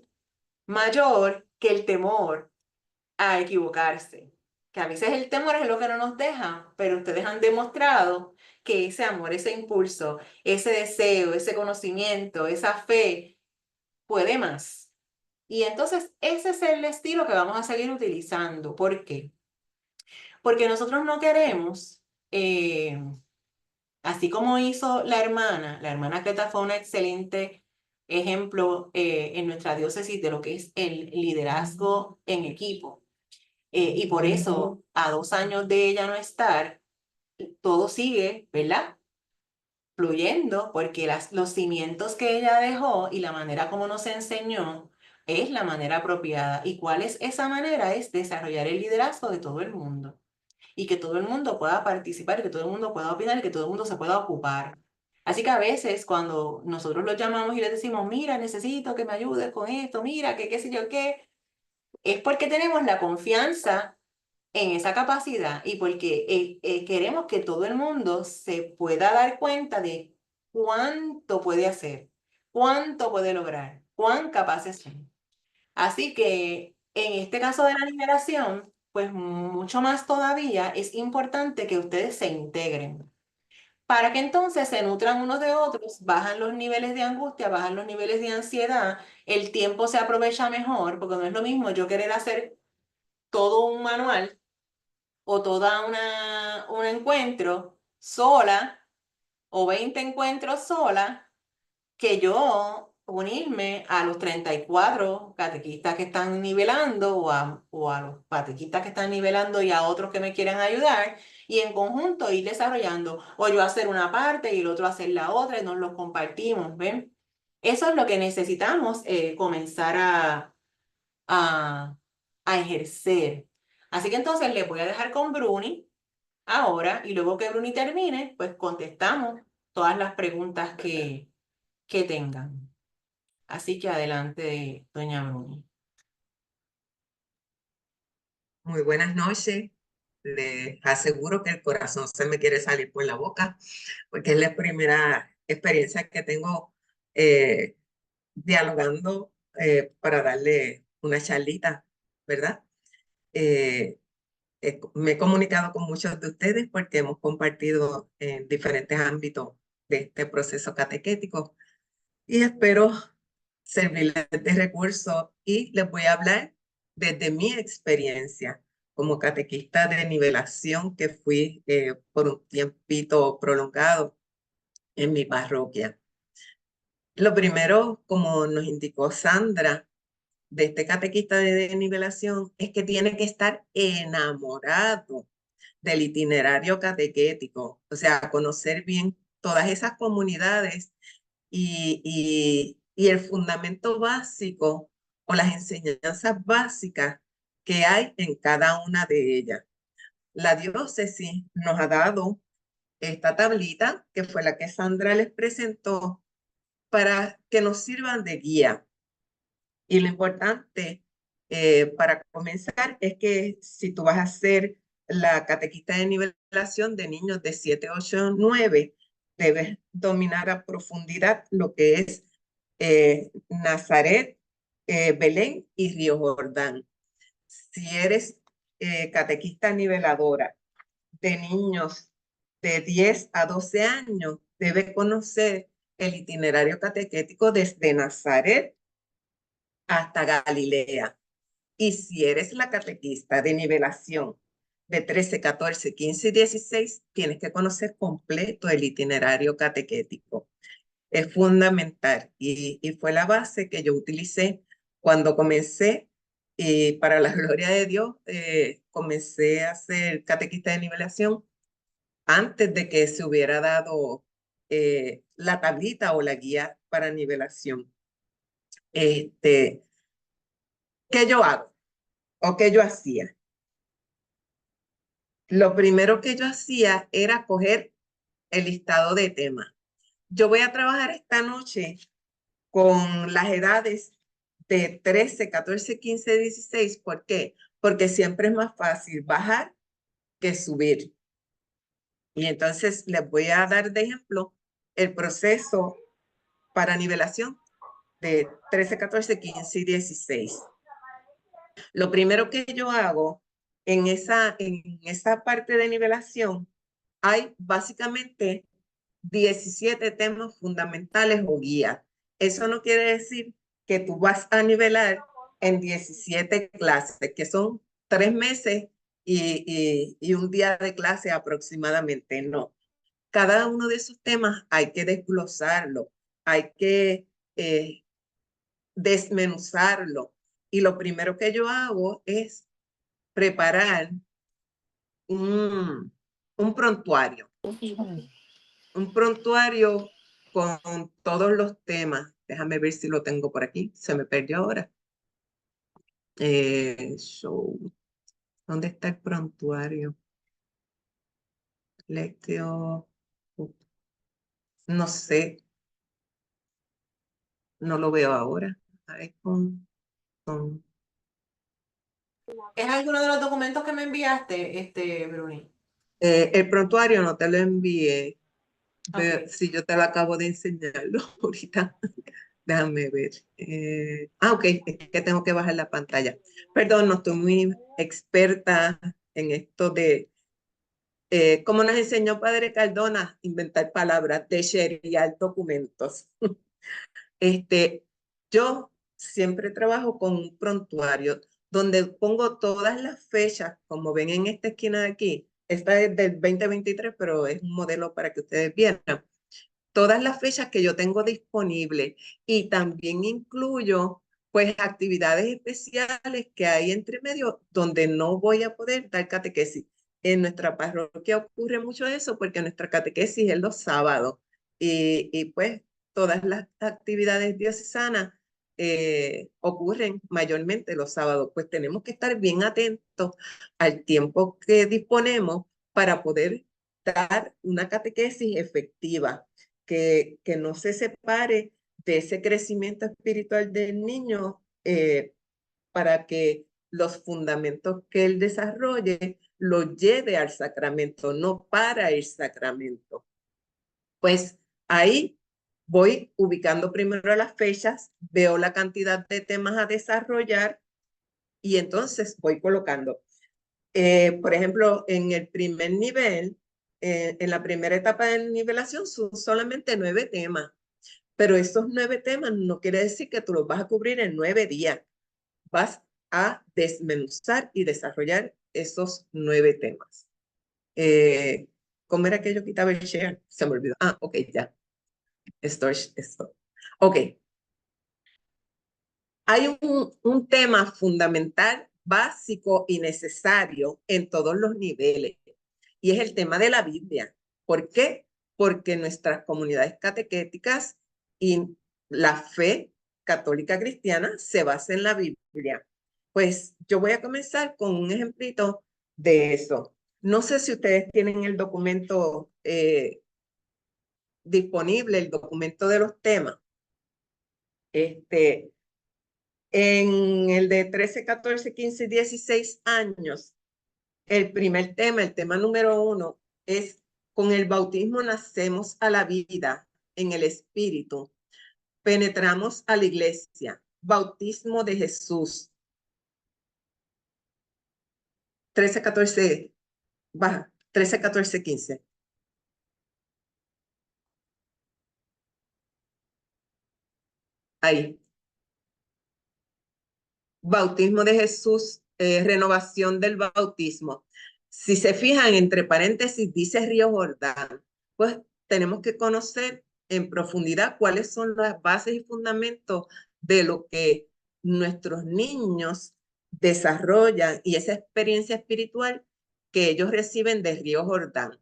mayor que el temor a equivocarse. Que a veces el temor es lo que no nos deja, pero ustedes han demostrado que ese amor, ese impulso, ese deseo, ese conocimiento, esa fe puede más. Y entonces ese es el estilo que vamos a seguir utilizando. ¿Por qué? Porque nosotros no queremos, así como hizo la hermana Creta fue un excelente ejemplo en nuestra diócesis de lo que es el liderazgo en equipo. Y por eso, a 2 años de ella no estar, todo sigue, ¿verdad? Fluyendo, porque los cimientos que ella dejó y la manera como nos enseñó es la manera apropiada. ¿Y cuál es esa manera? Es desarrollar el liderazgo de todo el mundo y que todo el mundo pueda participar, que todo el mundo pueda opinar, que todo el mundo se pueda ocupar. Así que a veces cuando nosotros los llamamos y les decimos, mira, necesito que me ayudes con esto, mira, que qué sé yo qué, es porque tenemos la confianza en esa capacidad y porque queremos que todo el mundo se pueda dar cuenta de cuánto puede hacer, cuánto puede lograr, cuán capaces son. Así que en este caso de la liberación, pues mucho más todavía es importante que ustedes se integren para que entonces se nutran unos de otros, bajan los niveles de angustia, bajan los niveles de ansiedad, el tiempo se aprovecha mejor, porque no es lo mismo yo querer hacer todo un manual o toda un encuentro sola o 20 encuentros sola que yo unirme a los 34 catequistas que están nivelando o a los catequistas que están nivelando y a otros que me quieran ayudar y en conjunto ir desarrollando o yo hacer una parte y el otro hacer la otra y nos los compartimos, ¿ven? Eso es lo que necesitamos comenzar a, a ejercer. Así que entonces les voy a dejar con Bruni ahora y luego que Bruni termine, pues contestamos todas las preguntas que tengan. Así que adelante, doña Bruni. Muy buenas noches. Les aseguro que el corazón se me quiere salir por la boca, porque es la primera experiencia que tengo eh, dialogando para darle una charlita, ¿verdad? Eh, Me he comunicado con muchos de ustedes porque hemos compartido en diferentes ámbitos de este proceso catequético y espero servirles de recurso y les voy a hablar desde mi experiencia como catequista de nivelación que fui por un tiempito prolongado en mi parroquia. Lo primero, como nos indicó Sandra, de este catequista de nivelación es que tiene que estar enamorado del itinerario catequético, o sea, conocer bien todas esas comunidades y el fundamento básico o las enseñanzas básicas que hay en cada una de ellas. La diócesis nos ha dado esta tablita, que fue la que Sandra les presentó, para que nos sirvan de guía. Y lo importante para comenzar es que si tú vas a hacer la catequista de nivelación de niños de 7, 8, 9, debes dominar a profundidad lo que es Nazaret, Belén y Río Jordán. Si eres catequista niveladora de niños de 10 a 12 años, debes conocer el itinerario catequético desde Nazaret hasta Galilea. Y si eres la catequista de nivelación de 13, 14, 15 y 16, tienes que conocer completo el itinerario catequético. Es fundamental y fue la base que yo utilicé cuando comencé y para la gloria de Dios comencé a ser catequista de nivelación antes de que se hubiera dado la tablita o la guía para nivelación. ¿Qué yo hago o qué yo hacía? lo primero que yo hacía era coger el listado de temas. Yo voy a trabajar esta noche con las edades de 13, 14, 15, 16. ¿Por qué? Porque siempre es más fácil bajar que subir. Y entonces les voy a dar de ejemplo el proceso para nivelación de 13, 14, 15 y 16. Lo primero que yo hago en esa parte de nivelación, hay básicamente 17 temas fundamentales o guías. Eso no quiere decir que tú vas a nivelar en 17 clases, que son 3 meses y un día de clase aproximadamente. No. Cada uno de esos temas hay que desglosarlo, hay que eh, desmenuzarlo. Y lo primero que yo hago es preparar un, un prontuario, un prontuario con todos los temas. Déjame ver si lo tengo por aquí. Se me perdió ahora. Show. ¿Dónde está el prontuario? Lectio. No sé, no lo veo ahora. A ver, con ¿Es alguno de los documentos que me enviaste, Bruni? el prontuario no te lo envié. Ok. Si yo te lo acabo de enseñarlo ahorita. Déjame ver. Ok, es que tengo que bajar la pantalla. Perdón, no estoy muy experta en esto de, como nos enseñó Padre Cardona, inventar palabras, de sharear documentos. Este, yo siempre trabajo con un prontuario donde pongo todas las fechas, como ven en esta esquina de aquí. Esta es del 2023, pero es un modelo para que ustedes vieran todas las fechas que yo tengo disponibles y también incluyo pues actividades especiales que hay entre medio donde no voy a poder dar catequesis. En nuestra parroquia ocurre mucho eso porque nuestra catequesis es los sábados y pues todas las actividades diocesanas ocurren mayormente los sábados. Pues tenemos que estar bien atentos al tiempo que disponemos para poder dar una catequesis efectiva que no se separe de ese crecimiento espiritual del niño para que los fundamentos que él desarrolle lo lleve al sacramento, no para el sacramento. Pues ahí voy ubicando primero las fechas, veo la cantidad de temas a desarrollar y entonces voy colocando. Por ejemplo, en el primer nivel, en la primera etapa de nivelación son solamente 9 temas. Pero esos 9 temas no quiere decir que tú los vas a cubrir en 9 días. Vas a desmenuzar y desarrollar esos 9 temas. ¿Cómo era que yo quitaba el share? Se me olvidó. Ok, ya. Esto. Ok. Hay un tema fundamental, básico y necesario en todos los niveles. Y es el tema de la Biblia. ¿Por qué? Porque nuestras comunidades catequéticas y la fe católica cristiana se basa en la Biblia. Pues yo voy a comenzar con un ejemplito de eso. No sé si ustedes tienen el documento disponible, el documento de los temas. En el de 13, 14, 15, 16 años, el primer tema, el tema número 1, es con el bautismo nacemos a la vida en el Espíritu, penetramos a la iglesia, bautismo de Jesús. 13, 14, baja, 13, 14, 15. Ahí. Bautismo de Jesús, renovación del bautismo. Si se fijan, entre paréntesis dice Río Jordán, pues tenemos que conocer en profundidad cuáles son las bases y fundamentos de lo que nuestros niños desarrollan y esa experiencia espiritual que ellos reciben de Río Jordán.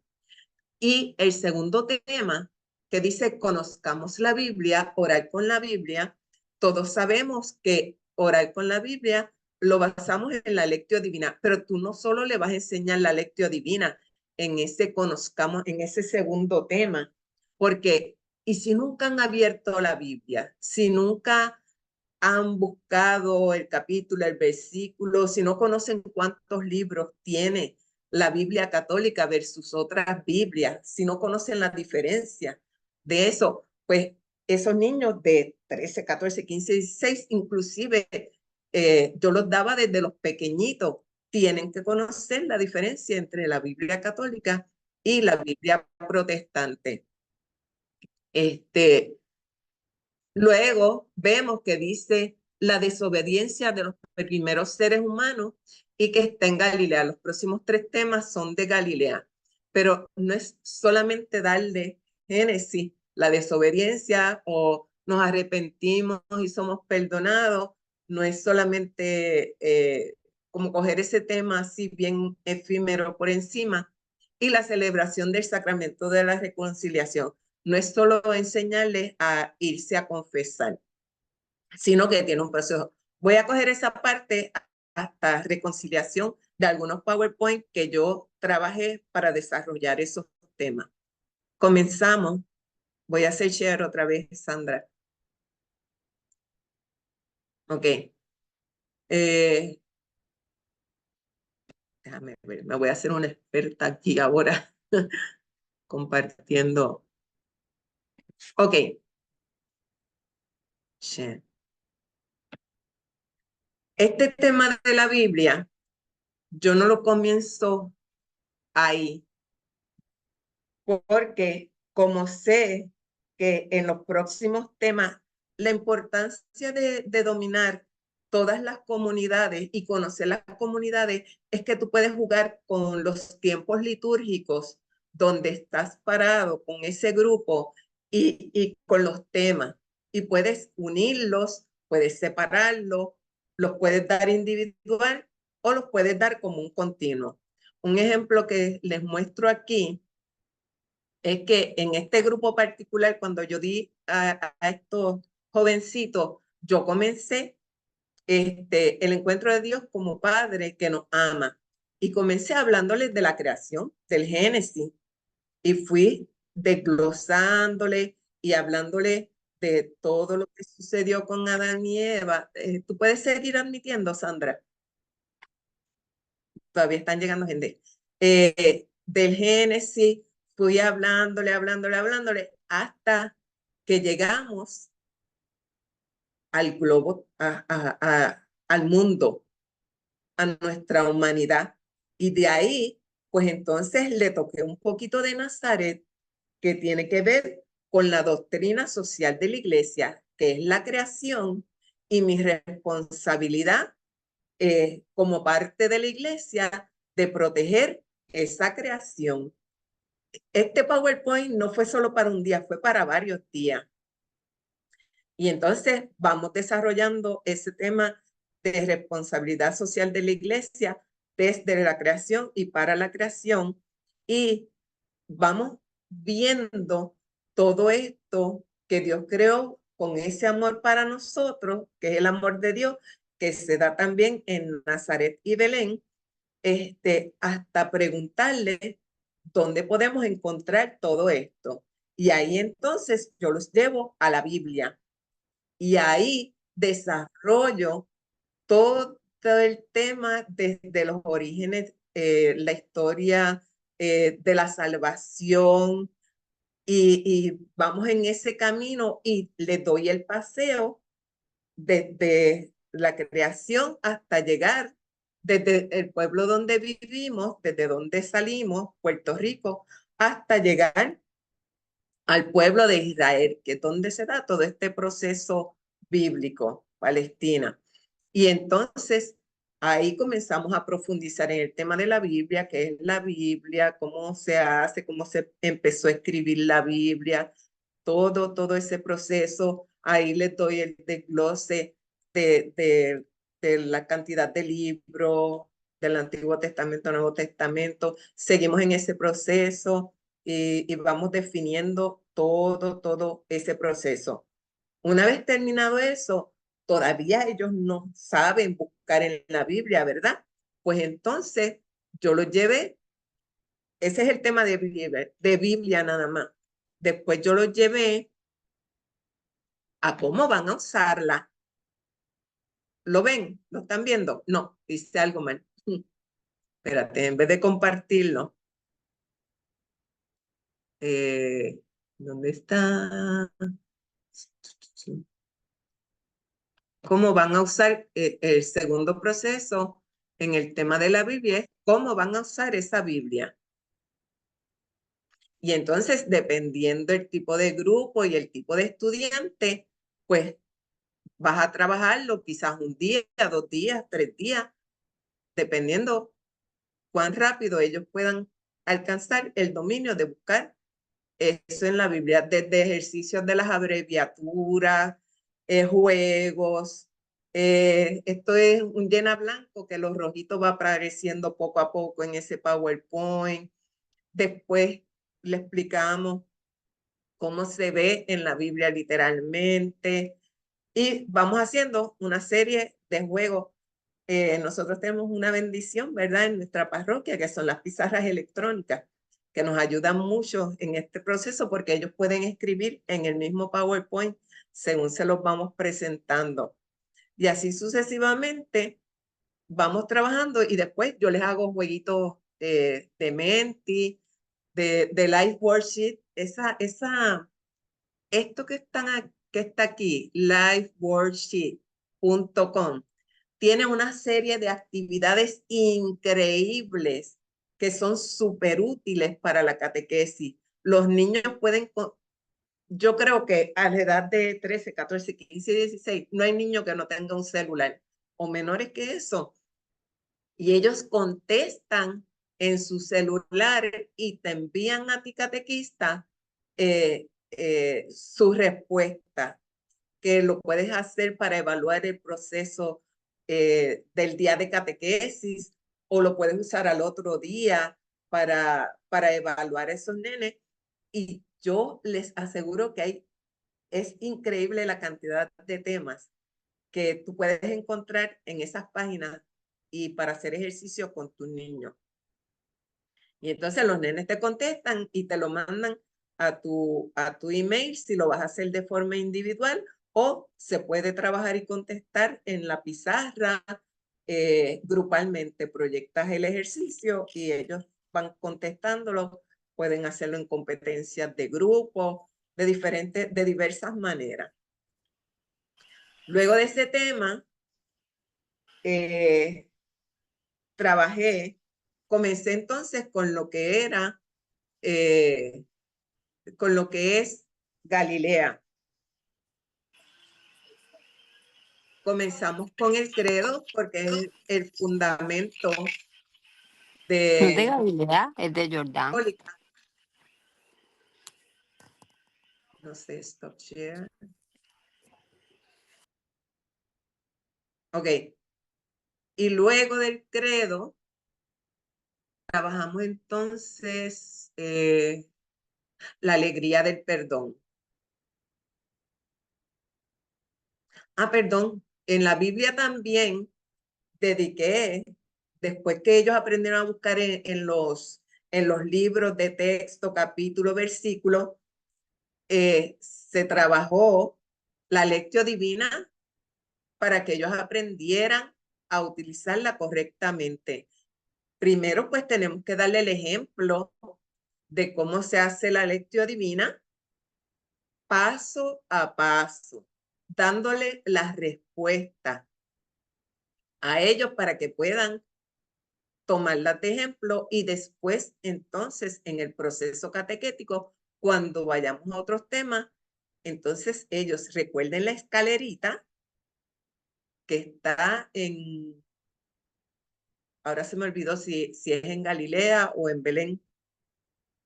Y el segundo tema que dice conozcamos la Biblia, orar con la Biblia, todos sabemos que orar con la Biblia lo basamos en la lectio divina, pero tú no solo le vas a enseñar la lectio divina en ese conozcamos, en ese segundo tema, porque, y si nunca han abierto la Biblia, si nunca han buscado el capítulo, el versículo, si no conocen cuántos libros tiene la Biblia católica versus otras Biblias, si no conocen la diferencia de eso, pues esos niños de 13, 14, 15, 16, inclusive yo los daba desde los pequeñitos, tienen que conocer la diferencia entre la Biblia católica y la Biblia protestante. Luego vemos que dice la desobediencia de los primeros seres humanos y que está en Galilea. Los próximos 3 temas son de Galilea, pero no es solamente darle Génesis, la desobediencia o nos arrepentimos y somos perdonados, no es solamente como coger ese tema así bien efímero por encima, y la celebración del sacramento de la reconciliación. No es solo enseñarles a irse a confesar, sino que tiene un proceso. Voy a coger esa parte hasta reconciliación de algunos PowerPoint que yo trabajé para desarrollar esos temas. Comenzamos. Voy a hacer share otra vez, Sandra. Ok. Déjame ver, me voy a hacer una experta aquí ahora compartiendo. Ok. Share. Este tema de la Biblia, yo no lo comienzo ahí, porque como sé que en los próximos temas, la importancia de dominar todas las comunidades y conocer las comunidades es que tú puedes jugar con los tiempos litúrgicos donde estás parado con ese grupo y con los temas. Y puedes unirlos, puedes separarlos, los puedes dar individual o los puedes dar como un continuo. Un ejemplo que les muestro aquí es que en este grupo particular, cuando yo di a estos jovencitos, yo comencé el encuentro de Dios como Padre que nos ama. Y comencé hablándoles de la creación, del Génesis, y fui desglosándole y hablándole de todo lo que sucedió con Adán y Eva. ¿Tú puedes seguir admitiendo, Sandra? Todavía están llegando gente. Del Génesis, fui hablándole, hasta que llegamos al globo, al mundo, a nuestra humanidad. Y de ahí, pues entonces le toqué un poquito de Nazaret, que tiene que ver con la doctrina social de la iglesia, que es la creación, y mi responsabilidad como parte de la iglesia de proteger esa creación. Este PowerPoint no fue solo para un día, fue para varios días. Y entonces vamos desarrollando ese tema de responsabilidad social de la iglesia desde la creación y para la creación. Y vamos viendo todo esto que Dios creó con ese amor para nosotros, que es el amor de Dios, que se da también en Nazaret y Belén, hasta preguntarle dónde podemos encontrar todo esto. Y ahí entonces yo los llevo a la Biblia y ahí desarrollo todo el tema desde los orígenes, la historia de la salvación y vamos en ese camino y le doy el paseo desde la creación hasta llegar desde el pueblo donde vivimos, desde donde salimos, Puerto Rico, hasta llegar al pueblo de Israel, que es donde se da todo este proceso bíblico, Palestina. Y entonces ahí comenzamos a profundizar en el tema de la Biblia, qué es la Biblia, cómo se hace, cómo se empezó a escribir la Biblia, todo ese proceso. Ahí les doy el desglose de la cantidad de libros del Antiguo Testamento, Nuevo Testamento. Seguimos en ese proceso y vamos definiendo todo ese proceso. Una vez terminado eso, todavía ellos no saben buscar en la Biblia, ¿verdad? Pues entonces yo los llevé, ese es el tema de Biblia nada más. Después yo los llevé a cómo van a usarla. ¿Lo ven? ¿Lo están viendo? No, dice algo mal. Espérate, en vez de compartirlo. ¿Dónde está? ¿Cómo van a usar el segundo proceso en el tema de la Biblia? ¿Cómo van a usar esa Biblia? Y entonces, dependiendo el tipo de grupo y el tipo de estudiante, pues vas a trabajarlo quizás un día, 2 días, 3 días, dependiendo cuán rápido ellos puedan alcanzar el dominio de buscar eso en la Biblia, desde ejercicios de las abreviaturas, juegos. Esto es un llena blanco que los rojitos va apareciendo poco a poco en ese PowerPoint. Después le explicamos cómo se ve en la Biblia literalmente. Y vamos haciendo una serie de juegos. Nosotros tenemos una bendición, ¿verdad? En nuestra parroquia, que son las pizarras electrónicas, que nos ayudan mucho en este proceso porque ellos pueden escribir en el mismo PowerPoint según se los vamos presentando. Y así sucesivamente vamos trabajando y después yo les hago jueguitos de Menti, de Life Worksheet, esto que está aquí, lifeworksheet.com, tiene una serie de actividades increíbles que son súper útiles para la catequesis. Los niños pueden, yo creo que a la edad de 13, 14, 15, 16, no hay niño que no tenga un celular o menores que eso. Y ellos contestan en su celular y te envían a ti, catequista, su respuesta, que lo puedes hacer para evaluar el proceso del día de catequesis o lo puedes usar al otro día para evaluar esos nenes. Y yo les aseguro que es increíble la cantidad de temas que tú puedes encontrar en esas páginas y para hacer ejercicio con tus niños. Y entonces los nenes te contestan y te lo mandan a tu email si lo vas a hacer de forma individual o se puede trabajar y contestar en la pizarra grupalmente. Proyectas el ejercicio y ellos van contestándolo. Pueden hacerlo en competencias de grupo, de diversas maneras. Luego de ese tema, comencé entonces con lo que era con lo que es Galilea. Comenzamos con el credo porque es el fundamento No es de de Galilea, es de Jordán. católica. No sé, stop share. Ok. Y luego del credo, trabajamos entonces la alegría del perdón. Perdón, en la Biblia también dediqué, después que ellos aprendieron a buscar en los libros de texto, capítulo, versículo, se trabajó la lectio divina para que ellos aprendieran a utilizarla correctamente. Primero, pues tenemos que darle el ejemplo de cómo se hace la lectio divina paso a paso, dándole las respuestas a ellos para que puedan tomarlas de ejemplo y después, entonces, en el proceso catequético, cuando vayamos a otros temas, entonces ellos recuerden la escalerita que está ahora se me olvidó si es en Galilea o en Belén,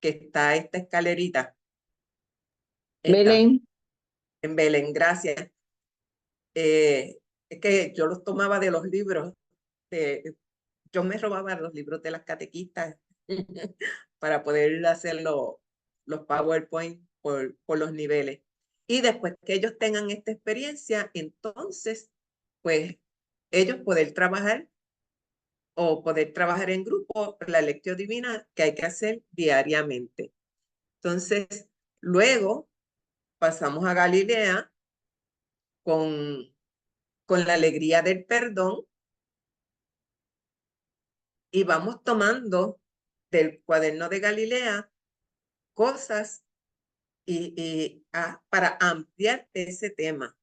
que está esta escalerita. Belén. En Belén, gracias. Es que yo los tomaba de los libros, yo me robaba los libros de las catequistas para poder hacer los PowerPoint por los niveles. Y después que ellos tengan esta experiencia, entonces, pues, ellos poder trabajar en grupo la lección divina que hay que hacer diariamente. Entonces, luego pasamos a Galilea con, con la alegría del perdón y vamos tomando del cuaderno de Galilea cosas para ampliar ese tema.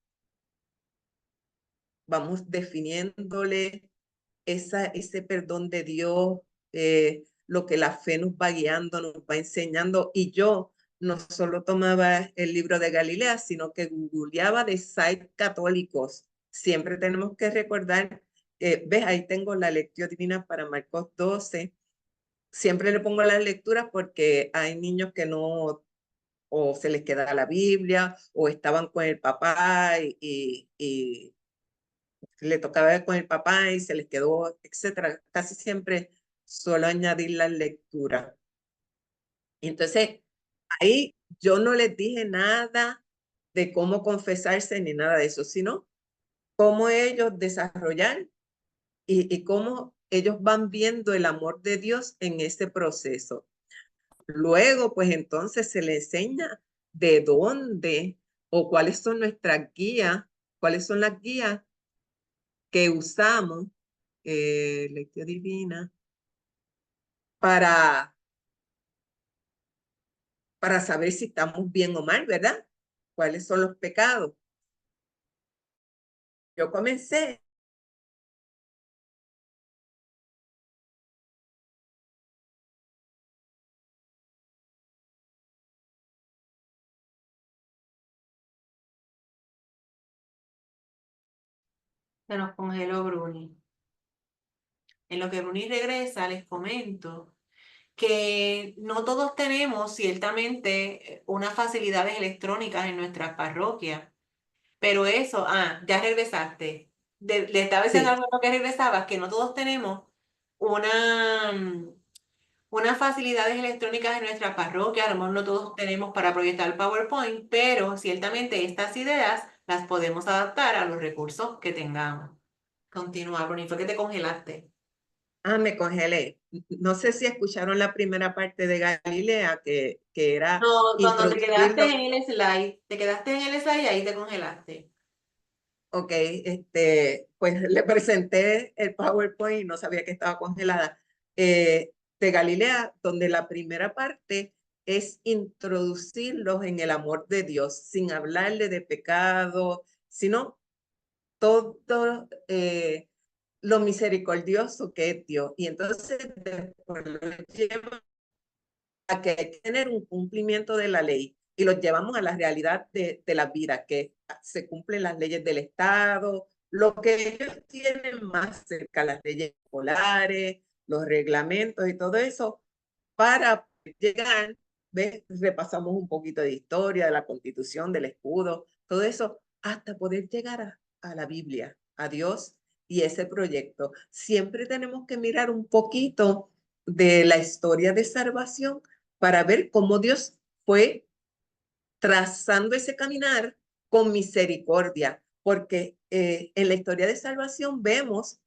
Vamos definiéndole ese perdón de Dios, lo que la fe nos va guiando, nos va enseñando. Y yo no solo tomaba el libro de Galilea, sino que googleaba de sites católicos. Siempre tenemos que recordar, ves, ahí tengo la lección divina para Marcos 12. Siempre le pongo las lecturas porque hay niños que no, o se les queda la Biblia, o estaban con el papá y le tocaba con el papá y se les quedó, etcétera. Casi siempre suelo añadir la lectura. Y entonces, ahí yo no les dije nada de cómo confesarse ni nada de eso, sino cómo ellos desarrollar y cómo ellos van viendo el amor de Dios en ese proceso. Luego, pues entonces se les enseña de dónde o cuáles son nuestras guías, cuáles son las guías que usamos, lección divina, para, para saber si estamos bien o mal, ¿verdad? ¿Cuáles son los pecados? Yo comencé. Se nos congeló Bruni. En lo que Bruni regresa, les comento que no todos tenemos ciertamente unas facilidades electrónicas en nuestras parroquias, pero eso, ya regresaste. Le estaba diciendo Sí. algo que regresabas, que no todos tenemos una, unas facilidades electrónicas en nuestra parroquia, a lo mejor no todos tenemos para proyectar PowerPoint, pero ciertamente estas ideas las podemos adaptar a los recursos que tengamos. Continúa, Bruni, fue que te congelaste. Me congelé. No sé si escucharon la primera parte de Galilea, que era No, cuando te quedaste introducirlo. en el slide, te quedaste en el slide y ahí te congelaste. Ok, pues le presenté el PowerPoint y no sabía que estaba congelada. De Galilea, donde la primera parte es introducirlos en el amor de Dios, sin hablarle de pecado, sino todo lo misericordioso que es Dios. Y entonces después lo lleva a que hay que tener un cumplimiento de la ley y los llevamos a la realidad de la vida, que se cumplen las leyes del Estado, lo que ellos tienen más cerca, las leyes escolares, los reglamentos y todo eso, para llegar, ¿ves? Repasamos un poquito de historia, de la Constitución, del escudo, todo eso, hasta poder llegar a la Biblia, a Dios y ese proyecto. Siempre tenemos que mirar un poquito de la historia de salvación para ver cómo Dios fue trazando ese caminar con misericordia, porque en la historia de salvación vemos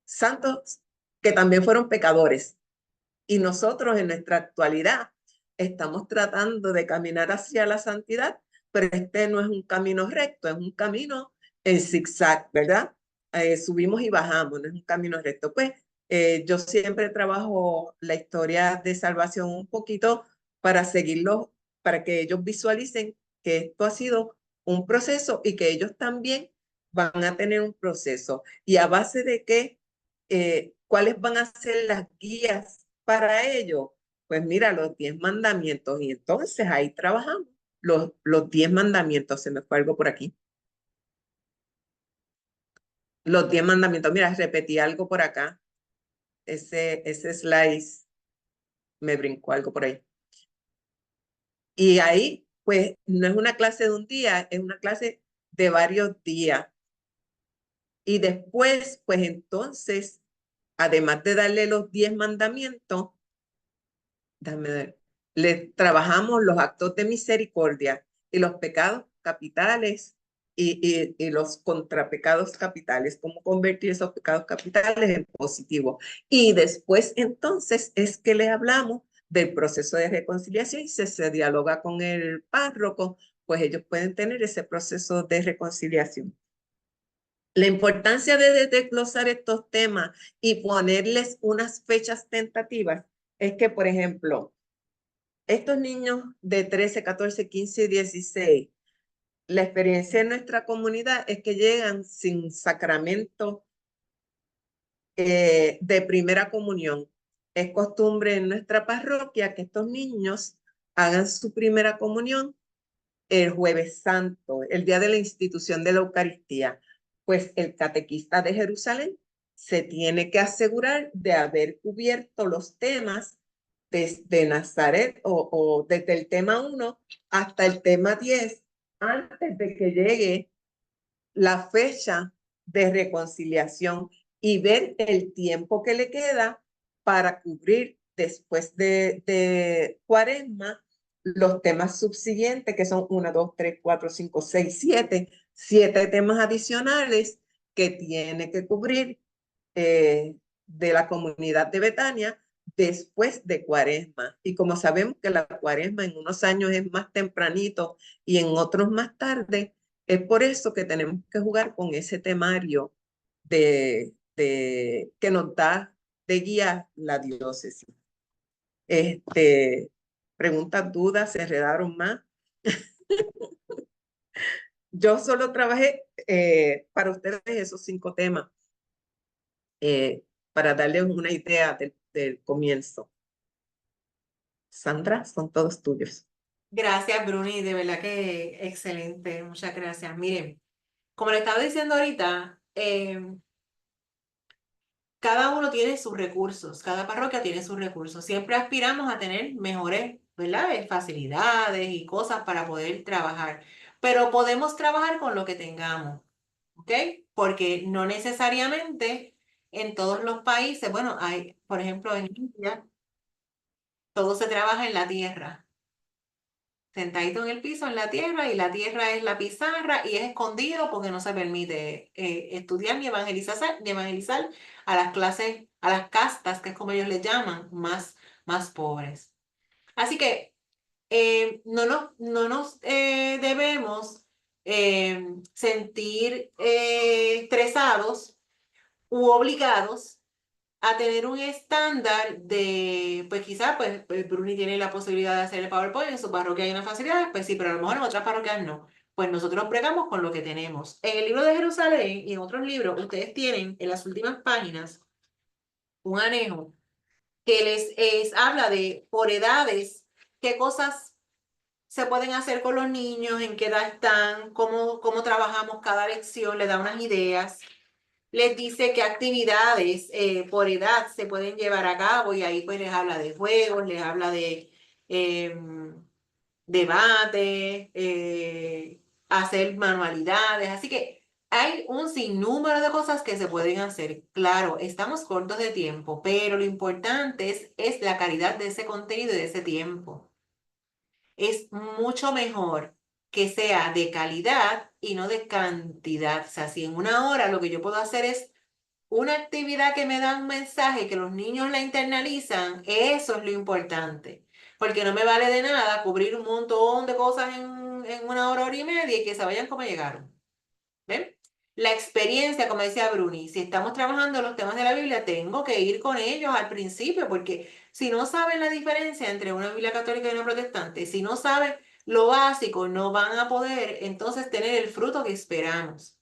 santos que también fueron pecadores y nosotros en nuestra actualidad estamos tratando de caminar hacia la santidad, pero este no es un camino recto, es un camino en zigzag, ¿verdad? Subimos y bajamos, no es un camino recto. Pues yo siempre trabajo la historia de salvación un poquito para seguirlo, para que ellos visualicen que esto ha sido un proceso y que ellos también van a tener un proceso. ¿Y a base de qué? ¿Cuáles van a ser las guías para ello? Pues mira, los 10 mandamientos. Y entonces ahí trabajamos. Los 10 mandamientos, se me fue algo por aquí. Los 10 mandamientos. Mira, repetí algo por acá. Ese slide me brincó algo por ahí. Y ahí, pues, no es una clase de un día, es una clase de varios días. Y después, pues entonces, además de darle los 10 mandamientos, déjame ver, le trabajamos los actos de misericordia y los pecados capitales y los contrapecados capitales, cómo convertir esos pecados capitales en positivos. Y después entonces es que le hablamos del proceso de reconciliación y se dialoga con el párroco, pues ellos pueden tener ese proceso de reconciliación. La importancia de desglosar estos temas y ponerles unas fechas tentativas es que, por ejemplo, estos niños de 13, 14, 15 y 16, la experiencia en nuestra comunidad es que llegan sin sacramento de primera comunión. Es costumbre en nuestra parroquia que estos niños hagan su primera comunión el Jueves Santo, el día de la institución de la Eucaristía. Pues el catequista de Jerusalén se tiene que asegurar de haber cubierto los temas desde Nazaret o desde el tema 1 hasta el tema 10 antes de que llegue la fecha de reconciliación y ver el tiempo que le queda para cubrir después de Cuaresma los temas subsiguientes, que son 1, 2, 3, 4, 5, 6, 7 temas adicionales que tiene que cubrir de la comunidad de Betania después de Cuaresma. Y como sabemos que la Cuaresma en unos años es más tempranito y en otros más tarde, es por eso que tenemos que jugar con ese temario que nos da de guía la diócesis. Preguntas, dudas, se enredaron más. Yo solo trabajé para ustedes esos 5 temas para darles una idea del comienzo. Sandra, son todos tuyos. Gracias, Bruni, de verdad que excelente, muchas gracias. Miren, como le estaba diciendo ahorita, cada uno tiene sus recursos, cada parroquia tiene sus recursos. Siempre aspiramos a tener mejores, ¿verdad? Facilidades y cosas para poder trabajar, pero podemos trabajar con lo que tengamos, ¿ok? Porque no necesariamente en todos los países, bueno, hay, por ejemplo, en India, todo se trabaja en la tierra, sentadito en el piso, en la tierra, y la tierra es la pizarra y es escondido porque no se permite estudiar ni evangelizar a las clases, a las castas, que es como ellos les llaman, más pobres. Así que no nos debemos sentir estresados u obligados a tener un estándar de, pues quizás, pues Bruni tiene la posibilidad de hacer el PowerPoint, en su parroquia hay una facilidad, pues sí, pero a lo mejor en otras parroquias no. Pues nosotros bregamos con lo que tenemos. En el libro de Jerusalén y en otros libros, ustedes tienen en las últimas páginas un anejo que les habla de por edades, qué cosas se pueden hacer con los niños, en qué edad están, cómo trabajamos cada lección, le da unas ideas, les dice qué actividades por edad se pueden llevar a cabo y ahí pues les habla de juegos, les habla de debate, hacer manualidades, así que hay un sinnúmero de cosas que se pueden hacer. Claro, estamos cortos de tiempo, pero lo importante es la calidad de ese contenido y de ese tiempo. Es mucho mejor que sea de calidad y no de cantidad. O sea, si en una hora lo que yo puedo hacer es una actividad que me da un mensaje que los niños la internalizan, eso es lo importante. Porque no me vale de nada cubrir un montón de cosas en una hora, hora y media y que se vayan como llegaron. ¿Ven? La experiencia, como decía Bruni, si estamos trabajando los temas de la Biblia, tengo que ir con ellos al principio, porque si no saben la diferencia entre una Biblia católica y una protestante, si no saben lo básico, no van a poder entonces tener el fruto que esperamos.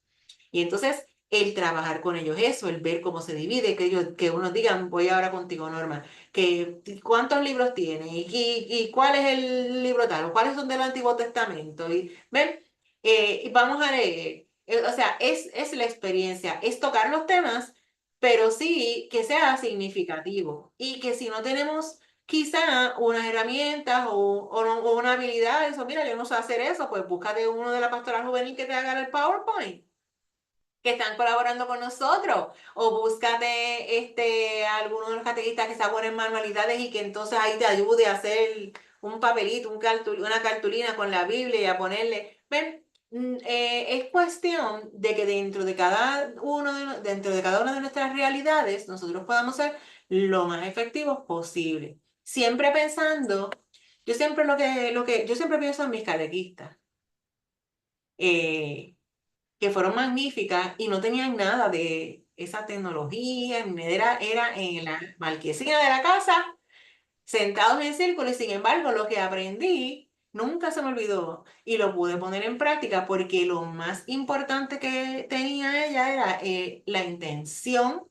Y entonces el trabajar con ellos eso, el ver cómo se divide, que unos digan, voy ahora contigo, Norma, que cuántos libros tiene y cuál es el libro tal, o cuáles son del Antiguo Testamento. Y ven, y vamos a leer. O sea, es la experiencia, es tocar los temas, pero sí que sea significativo. Y que si no tenemos quizá unas herramientas o una habilidad, eso, mira, yo no sé hacer eso, pues búscate uno de la pastoral juvenil que te haga el PowerPoint que están colaborando con nosotros, o búscate alguno de los catequistas que está bueno en manualidades y que entonces ahí te ayude a hacer un papelito, una cartulina con la Biblia y a ponerle, ven, Es cuestión de que dentro de cada una de nuestras realidades, nosotros podamos ser lo más efectivos posible. Siempre pensando, yo siempre pienso en mis catequistas, eh, que fueron magníficas y no tenían nada de esa tecnología, era en la marquesina de la casa sentados en círculo y sin embargo lo que aprendí nunca se me olvidó y lo pude poner en práctica porque lo más importante que tenía ella era la intención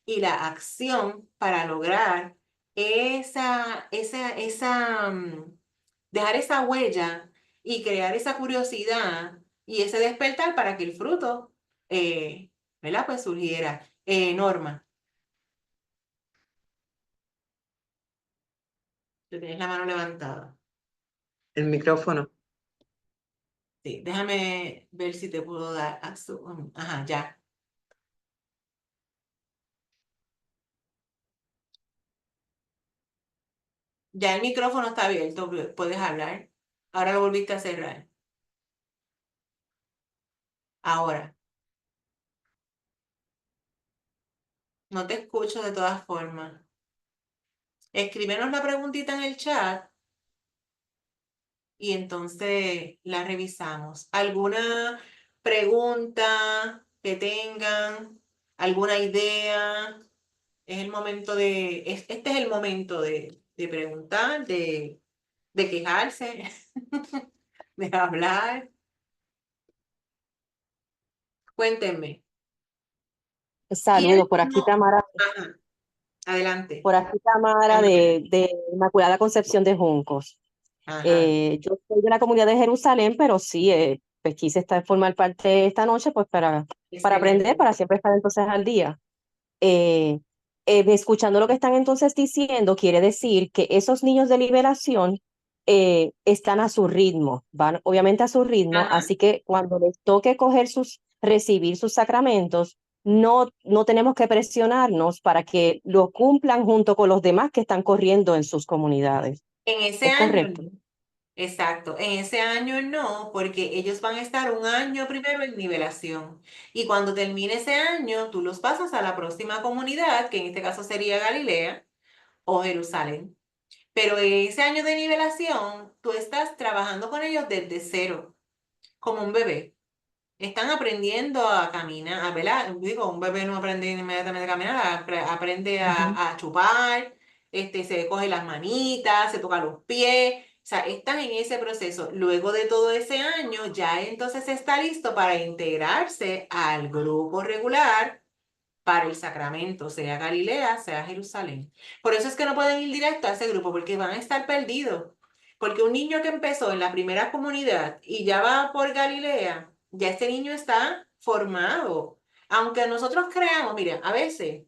y la acción para lograr dejar esa huella y crear esa curiosidad y ese despertar para que el fruto, ¿verdad? Pues surgiera. Norma, tú tienes la mano levantada. El micrófono. Sí, déjame ver si te puedo dar a su... Ajá, ya. Ya el micrófono está abierto, puedes hablar. Ahora lo volviste a cerrar. Ahora, no te escucho de todas formas. Escríbenos la preguntita en el chat y entonces la revisamos. ¿Alguna pregunta que tengan? ¿Alguna idea? Este es el momento de preguntar, de quejarse, de hablar. Cuéntenme. Y Saludos, por aquí Tamara, ajá, adelante. por aquí Tamara de Inmaculada Concepción de Juncos. Ajá, Yo soy de la comunidad de Jerusalén, pero sí, pues quise formar parte esta noche pues para aprender, excelente. para siempre estar entonces al día. Eh, Escuchando lo que están entonces diciendo, quiere decir que esos niños de liberación están a su ritmo, van obviamente a su ritmo, Ajá. así que cuando les toque recibir sus sacramentos, no tenemos que presionarnos para que lo cumplan junto con los demás que están corriendo en sus comunidades. En ese ¿Es año, correcto? no. Exacto, en ese año no, porque ellos van a estar un año primero en nivelación. Y cuando termine ese año, tú los pasas a la próxima comunidad, que en este caso sería Galilea o Jerusalén. Pero en ese año de nivelación, tú estás trabajando con ellos desde cero, como un bebé. Están aprendiendo a caminar, ¿verdad? Digo, un bebé no aprende inmediatamente a caminar, aprende Ujú. a chupar, se coge las manitas, se toca los pies, o sea, están en ese proceso. Luego de todo ese año, ya entonces está listo para integrarse al grupo regular para el sacramento, sea Galilea, sea Jerusalén. Por eso es que no pueden ir directo a ese grupo, porque van a estar perdidos. Porque un niño que empezó en la primera comunidad y ya va por Galilea, ya ese niño está formado. Aunque nosotros creamos, mira, a veces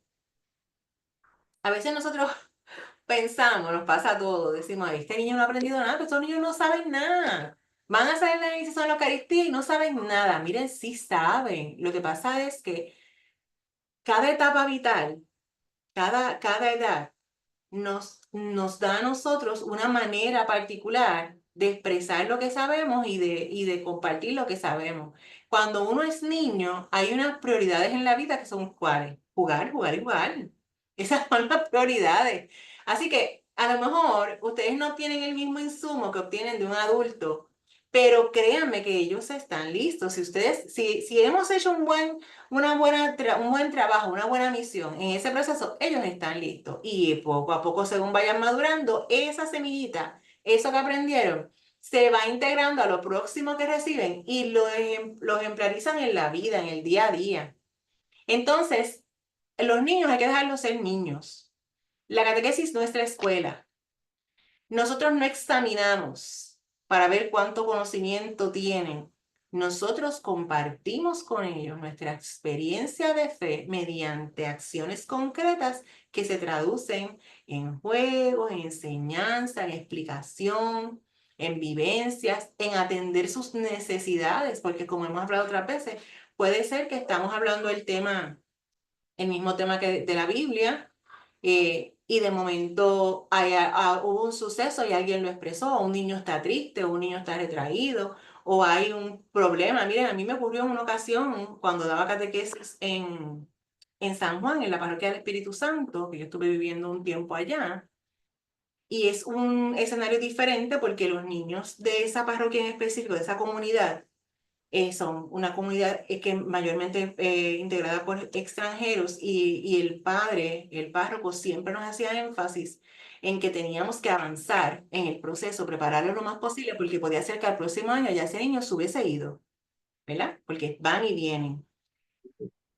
nosotros pensamos, nos pasa todo, decimos, "Ay, este niño no ha aprendido nada, pero estos niños no saben nada. Van a hacer la iniciación a la Eucaristía y no saben nada. Miren, sí saben. Lo que pasa es que cada etapa vital, cada edad, nos da a nosotros una manera particular de expresar lo que sabemos y de compartir lo que sabemos. Cuando uno es niño, hay unas prioridades en la vida que son cuáles. Jugar, jugar y jugar. Esas son las prioridades. Así que a lo mejor ustedes no tienen el mismo insumo que obtienen de un adulto, pero créanme que ellos están listos. Si hemos hecho un buen trabajo, una buena misión en ese proceso, ellos están listos. Y poco a poco, según vayan madurando, esa semillita, eso que aprendieron, se va integrando a lo próximo que reciben y lo ejemplarizan en la vida, en el día a día. Entonces, los niños hay que dejarlos ser niños. La catequesis es nuestra escuela. Nosotros no examinamos para ver cuánto conocimiento tienen. Nosotros compartimos con ellos nuestra experiencia de fe mediante acciones concretas que se traducen en juegos, en enseñanza, en explicación, en vivencias, en atender sus necesidades, porque como hemos hablado otras veces, puede ser que estamos hablando el mismo tema que de la Biblia, y de momento hubo un suceso y alguien lo expresó, un niño está triste, un niño está retraído, o hay un problema. Miren, a mí me ocurrió en una ocasión cuando daba catequesis en San Juan, en la parroquia del Espíritu Santo, que yo estuve viviendo un tiempo allá. Y es un escenario diferente porque los niños de esa parroquia en específico, de esa comunidad, son una comunidad que mayormente integrada por extranjeros y el párroco siempre nos hacía énfasis en que teníamos que avanzar en el proceso, prepararlo lo más posible porque podía ser que al próximo año ya ese niño se hubiese ido, ¿verdad? Porque van y vienen.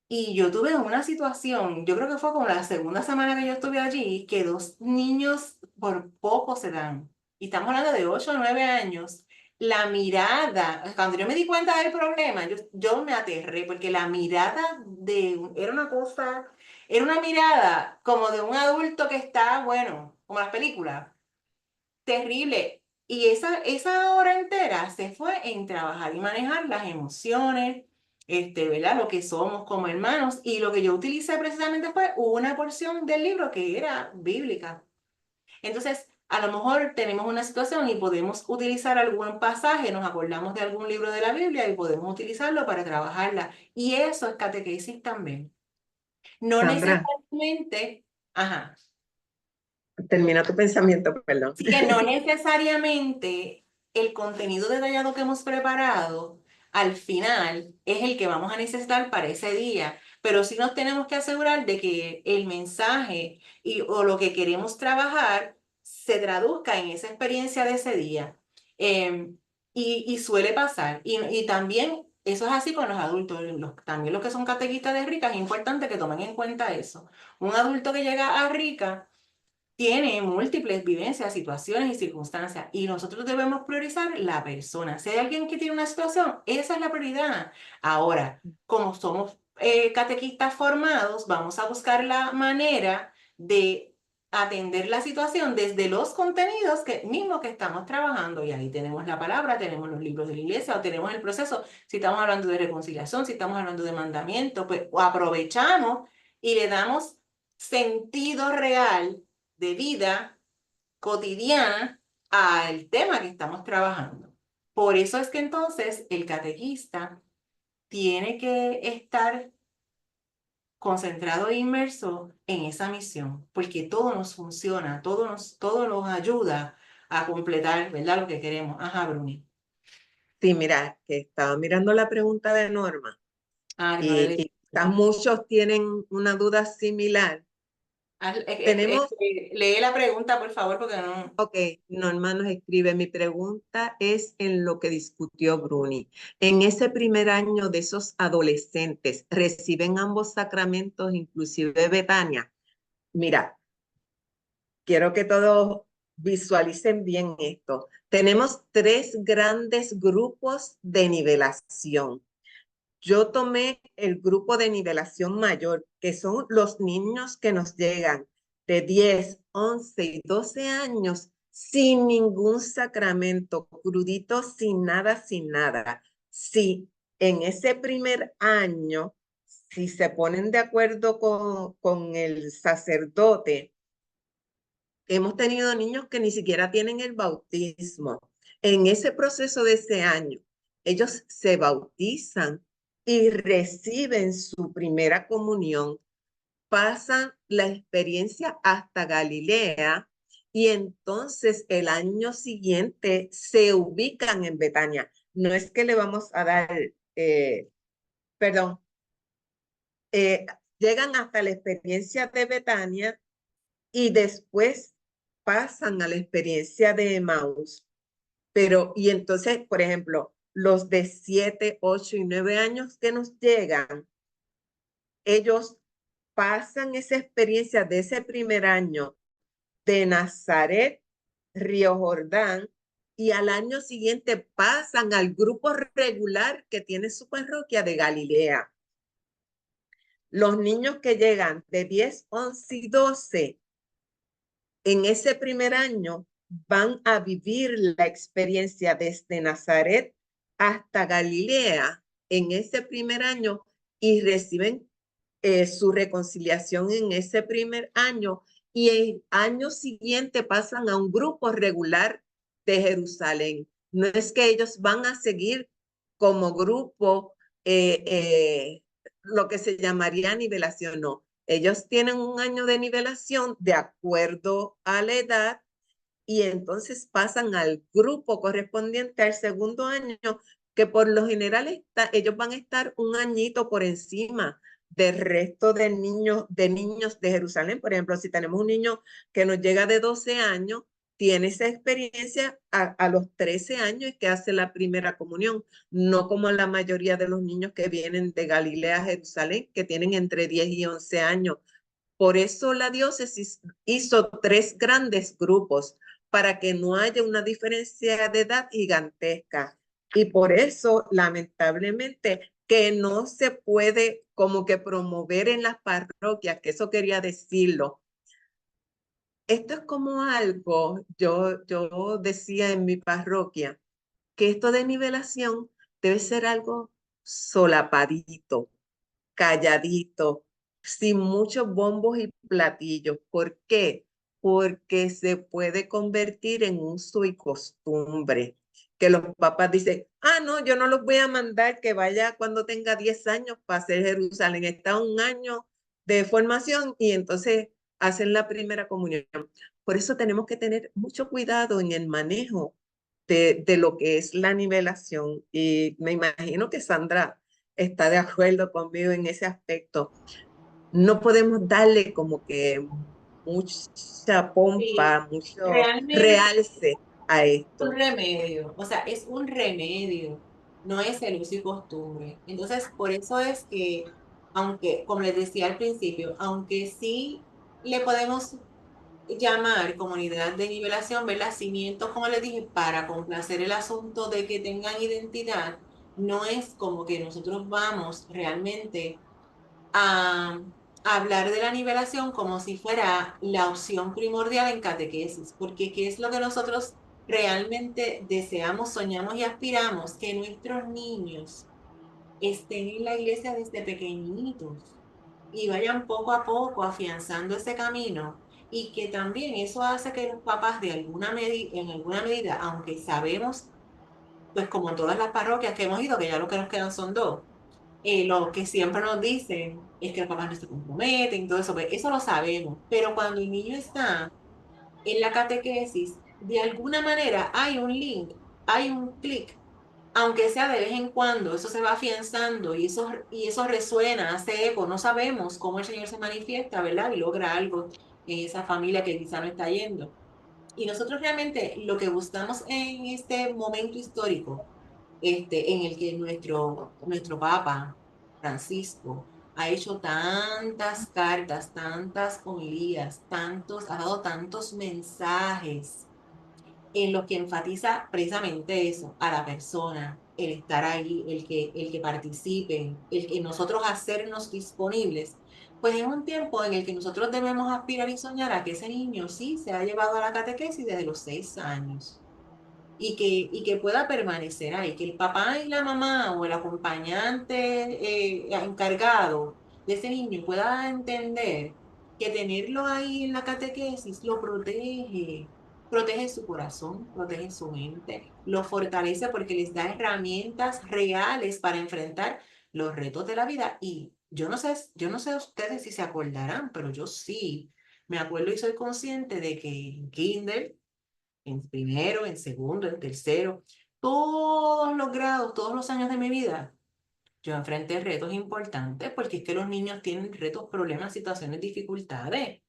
Y yo tuve una situación, yo creo que fue como la segunda semana que yo estuve allí, que dos niños por poco se dan. Y estamos hablando de 8 o 9 años. La mirada, cuando yo me di cuenta del problema, yo me aterré, porque la mirada era una cosa, era una mirada como de un adulto que está, bueno, como las películas, terrible. Y esa hora entera se fue en trabajar y manejar las emociones, ¿verdad? Lo que somos como hermanos. Y lo que yo utilicé precisamente fue una porción del libro que era bíblica. Entonces, a lo mejor tenemos una situación y podemos utilizar algún pasaje, nos acordamos de algún libro de la Biblia y podemos utilizarlo para trabajarla. Y eso es catequesis también. No Sandra, necesariamente, ajá. termina tu pensamiento, perdón. Así que no necesariamente el contenido detallado que hemos preparado al final es el que vamos a necesitar para ese día, pero sí nos tenemos que asegurar de que el mensaje o lo que queremos trabajar se traduzca en esa experiencia de ese día. Y suele pasar. Y también eso es así con los adultos, también los que son catequistas de Rica, es importante que tomen en cuenta eso. Un adulto que llega a Rica tiene múltiples vivencias, situaciones y circunstancias y nosotros debemos priorizar la persona. Si hay alguien que tiene una situación, esa es la prioridad. Ahora, como somos catequistas formados, vamos a buscar la manera de atender la situación desde los contenidos mismos que estamos trabajando. Y ahí tenemos la palabra, tenemos los libros de la iglesia o tenemos el proceso. Si estamos hablando de reconciliación, si estamos hablando de mandamiento, pues aprovechamos y le damos sentido real de vida cotidiana al tema que estamos trabajando. Por eso es que entonces el catequista tiene que estar concentrado e inmerso en esa misión, porque todo nos funciona, todo nos ayuda a completar, ¿verdad? Lo que queremos. Ajá, Bruni. Sí, mira, que estaba mirando la pregunta de Norma Ah, no le y quizás muchos tienen una duda similar. Tenemos, lee la pregunta, por favor, porque no. ok, Norma nos escribe, mi pregunta es en lo que discutió Bruni. En ese primer año de esos adolescentes, ¿reciben ambos sacramentos, inclusive Betania? Mira, quiero que todos visualicen bien esto. Tenemos 3 grandes grupos de nivelación. Yo tomé el grupo de nivelación mayor, que son los niños que nos llegan de 10, 11 y 12 años sin ningún sacramento, cruditos, sin nada, sin nada. Si en ese primer año, si se ponen de acuerdo con el sacerdote, hemos tenido niños que ni siquiera tienen el bautismo. En ese proceso de ese año, ellos se bautizan y reciben su primera comunión, pasan la experiencia hasta Galilea y entonces el año siguiente se ubican en Betania. No es que le vamos a dar, perdón, llegan hasta la experiencia de Betania y después pasan a la experiencia de Emmaus. Pero, y entonces, por ejemplo, los de 7, 8 y 9 años que nos llegan, ellos pasan esa experiencia de ese primer año de Nazaret, Río Jordán, y al año siguiente pasan al grupo regular que tiene su parroquia de Galilea. Los niños que llegan de 10, 11 y 12 en ese primer año van a vivir la experiencia desde Nazaret hasta Galilea en ese primer año y reciben su reconciliación en ese primer año y el año siguiente pasan a un grupo regular de Jerusalén. No es que ellos van a seguir como grupo lo que se llamaría nivelación, no. Ellos tienen un año de nivelación de acuerdo a la edad y entonces pasan al grupo correspondiente al segundo año, que por lo general ellos van a estar un añito por encima del resto de niños de Jerusalén. Por ejemplo, si tenemos un niño que nos llega de 12 años, tiene esa experiencia a los 13 años y que hace la primera comunión, no como la mayoría de los niños que vienen de Galilea a Jerusalén, que tienen entre 10 y 11 años. Por eso la diócesis hizo 3 grandes grupos para que no haya una diferencia de edad gigantesca. Y por eso, lamentablemente, que no se puede como que promover en las parroquias, que eso quería decirlo. Esto es como algo, yo decía en mi parroquia, que esto de nivelación debe ser algo solapadito, calladito, sin muchos bombos y platillos. ¿Por qué? Porque se puede convertir en uso y costumbre. Que los papás dicen, no, yo no los voy a mandar que vaya cuando tenga 10 años para hacer Jerusalén. Está un año de formación y entonces hacen la primera comunión. Por eso tenemos que tener mucho cuidado en el manejo de lo que es la nivelación. Y me imagino que Sandra está de acuerdo conmigo en ese aspecto. No podemos darle como que mucha Sí, pompa, mucho realmente realce a un esto. remedio, o sea, es un remedio, no es el uso y costumbre. Entonces, por eso es que, aunque, como les decía al principio, aunque sí le podemos llamar comunidad de nivelación, ¿verdad? Cimientos, como les dije, para complacer el asunto de que tengan identidad, no es como que nosotros vamos realmente a hablar de la nivelación como si fuera la opción primordial en catequesis, porque ¿qué es lo que nosotros realmente deseamos, soñamos y aspiramos? Que nuestros niños estén en la iglesia desde pequeñitos y vayan poco a poco afianzando ese camino y que también eso hace que los papás en alguna medida, aunque sabemos, pues como en todas las parroquias que hemos ido, que ya lo que nos quedan son dos, lo que siempre nos dicen es que los papás no se comprometen, todo eso, pues eso lo sabemos, pero cuando el niño está en la catequesis, de alguna manera hay un link, hay un clic, aunque sea de vez en cuando, eso se va afianzando y eso resuena, hace eco, no sabemos cómo el Señor se manifiesta, ¿verdad? Y logra algo en esa familia que quizá no está yendo. Y nosotros realmente lo que buscamos en este momento histórico, en el que nuestro Papa Francisco ha hecho tantas cartas, tantas homilías, ha dado tantos mensajes en los que enfatiza precisamente eso, a la persona, el estar ahí, el que participen, el que nosotros hacernos disponibles, pues es un tiempo en el que nosotros debemos aspirar y soñar a que ese niño sí se ha llevado a la catequesis desde los 6 años y que pueda permanecer ahí, que el papá y la mamá o el acompañante encargado de ese niño pueda entender que tenerlo ahí en la catequesis lo protege, protege su corazón, protege su mente, lo fortalece porque les da herramientas reales para enfrentar los retos de la vida. Y yo no sé ustedes si se acordarán, pero yo sí me acuerdo y soy consciente de que en kinder, en primero, en segundo, en tercero, todos los grados, todos los años de mi vida, yo enfrenté retos importantes porque es que los niños tienen retos, problemas, situaciones, dificultades.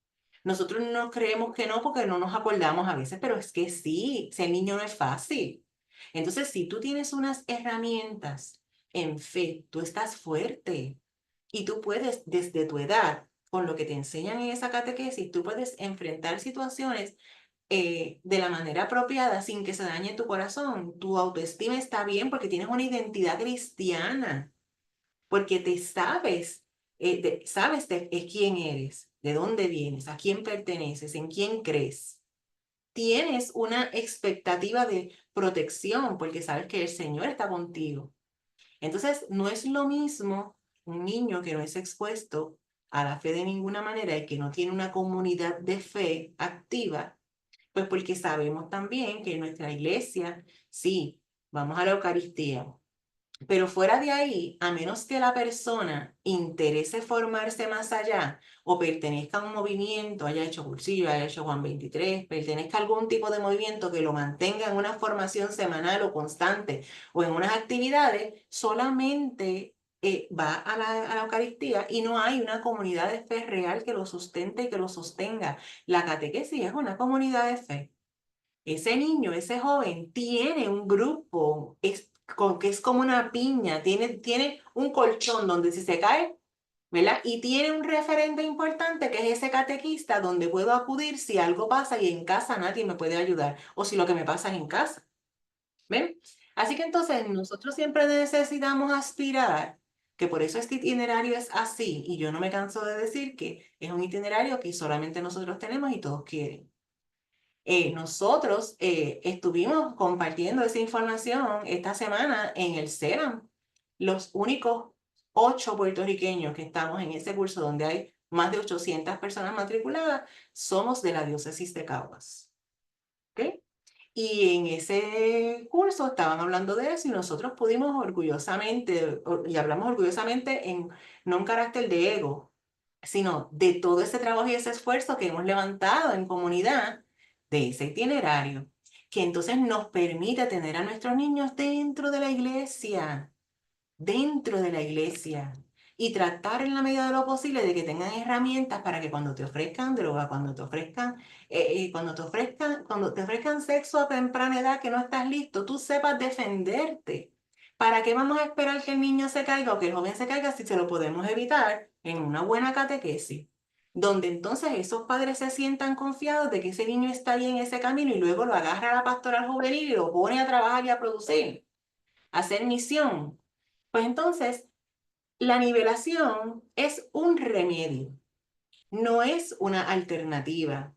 Nosotros no creemos que no porque no nos acordamos a veces, pero es que sí, ser niño no es fácil. Entonces, si tú tienes unas herramientas en fe, tú estás fuerte y tú puedes, desde tu edad, con lo que te enseñan en esa catequesis, tú puedes enfrentar situaciones de la manera apropiada sin que se dañe tu corazón. Tu autoestima está bien porque tienes una identidad cristiana, porque te sabes, sabes de quién eres, de dónde vienes, a quién perteneces, en quién crees. Tienes una expectativa de protección porque sabes que el Señor está contigo. Entonces, no es lo mismo un niño que no es expuesto a la fe de ninguna manera y que no tiene una comunidad de fe activa, pues porque sabemos también que nuestra iglesia, sí, vamos a la Eucaristía. Pero fuera de ahí, a menos que la persona interese formarse más allá o pertenezca a un movimiento, haya hecho cursillo, haya hecho Juan 23, pertenezca a algún tipo de movimiento que lo mantenga en una formación semanal o constante o en unas actividades, solamente va a la Eucaristía y no hay una comunidad de fe real que lo sustente y que lo sostenga. La catequesis es una comunidad de fe. Ese niño, ese joven, tiene un grupo que es como una piña, tiene un colchón donde si se cae, ¿verdad? Y tiene un referente importante que es ese catequista donde puedo acudir si algo pasa y en casa nadie me puede ayudar o si lo que me pasa es en casa. ¿Ven? Así que entonces nosotros siempre necesitamos aspirar, que por eso este itinerario es así, y yo no me canso de decir que es un itinerario que solamente nosotros tenemos y todos quieren. Nosotros estuvimos compartiendo esa información esta semana en el CERAM. Los únicos 8 puertorriqueños que estamos en ese curso donde hay más de 800 personas matriculadas, somos de la diócesis de Caguas. ¿Ok? Y en ese curso estaban hablando de eso y nosotros pudimos orgullosamente, y hablamos orgullosamente en no un carácter de ego, sino de todo ese trabajo y ese esfuerzo que hemos levantado en comunidad de ese itinerario, que entonces nos permite tener a nuestros niños dentro de la iglesia, y tratar en la medida de lo posible de que tengan herramientas para que cuando te ofrezcan droga, cuando te ofrezcan sexo a temprana edad que no estás listo, tú sepas defenderte. ¿Para qué vamos a esperar que el niño se caiga o que el joven se caiga si se lo podemos evitar en una buena catequesis? Donde entonces esos padres se sientan confiados de que ese niño está ahí en ese camino y luego lo agarra la pastoral juvenil y lo pone a trabajar y a producir, a hacer misión. Pues entonces, la nivelación es un remedio, no es una alternativa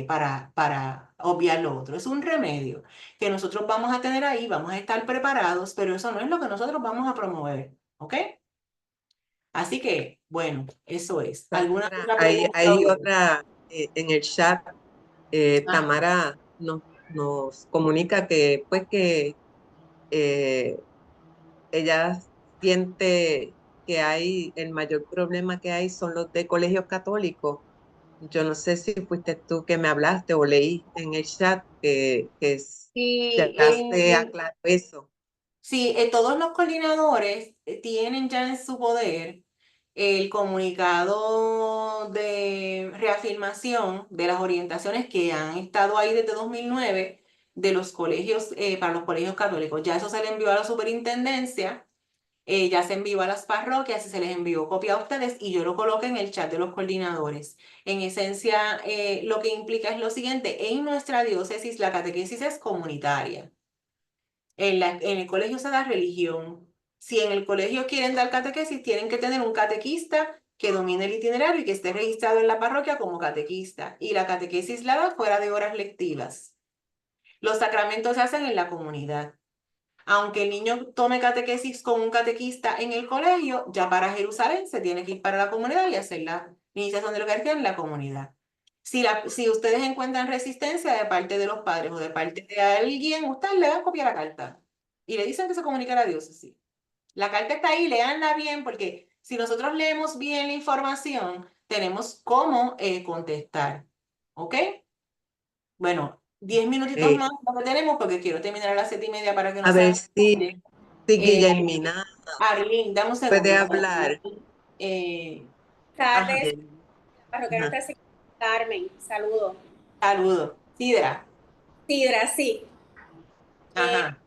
para obviar lo otro. Es un remedio que nosotros vamos a tener ahí, vamos a estar preparados, pero eso no es lo que nosotros vamos a promover, ¿ok? Así que, bueno, eso es. ¿Alguna Sandra, otra hay, pregunta? hay otra en el chat. Ah, Tamara nos comunica que, pues, que ella siente que hay, el mayor problema que hay son los de colegios católicos. Yo no sé si fuiste tú que me hablaste o leí en el chat que y ya se aclaró eso. sí, todos los coordinadores tienen ya en su poder el comunicado de reafirmación de las orientaciones que han estado ahí desde 2009 de los colegios, para los colegios católicos. Ya eso se le envió a la superintendencia, ya se envió a las parroquias y se les envió copia a ustedes y yo lo coloqué en el chat de los coordinadores. En esencia, lo que implica es lo siguiente: en nuestra diócesis la catequesis es comunitaria. En el colegio se da religión. Si en el colegio quieren dar catequesis, tienen que tener un catequista que domine el itinerario y que esté registrado en la parroquia como catequista. Y la catequesis la da fuera de horas lectivas. Los sacramentos se hacen en la comunidad. Aunque el niño tome catequesis con un catequista en el colegio, ya para Jerusalén se tiene que ir para la comunidad y hacer la iniciación de la Eucaristía en la comunidad. Si ustedes encuentran resistencia de parte de los padres o de parte de alguien, ustedes le dan copia a la carta y le dicen que se comunique a la diócesis. La carta está ahí, léanla bien, porque si nosotros leemos bien la información, tenemos cómo contestar. ¿Ok? Bueno, 10 minutitos Eh, más lo que tenemos porque quiero terminar a las 7:30 para que no a sea ver más tarde. si Eh, Guillermina Arlene, dame un puede segundito. hablar. Eh, Ajá, Tardes, Guillermina. parroquia Ajá. Nuestra Señora Carmen, saludo. saludos. Sidra. Sidra, sí, Ajá.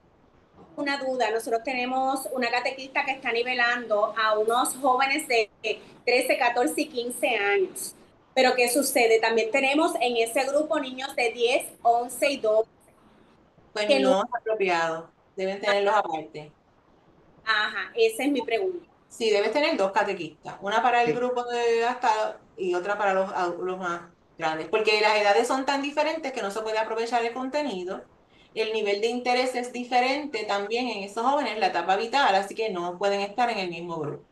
una duda, nosotros tenemos una catequista que está nivelando a unos jóvenes de 13, 14 y 15 años, pero ¿qué sucede? También tenemos en ese grupo niños de 10, 11 y 12, Pues que no, no es apropiado. Deben tenerlos aparte. ajá, esa es mi pregunta. Sí, debes tener 2 catequistas. Una para el Sí. grupo de hasta y otra para los más grandes. Porque las edades son tan diferentes que no se puede aprovechar el contenido. El nivel de interés es diferente también en esos jóvenes, la etapa vital, así que no pueden estar en el mismo grupo.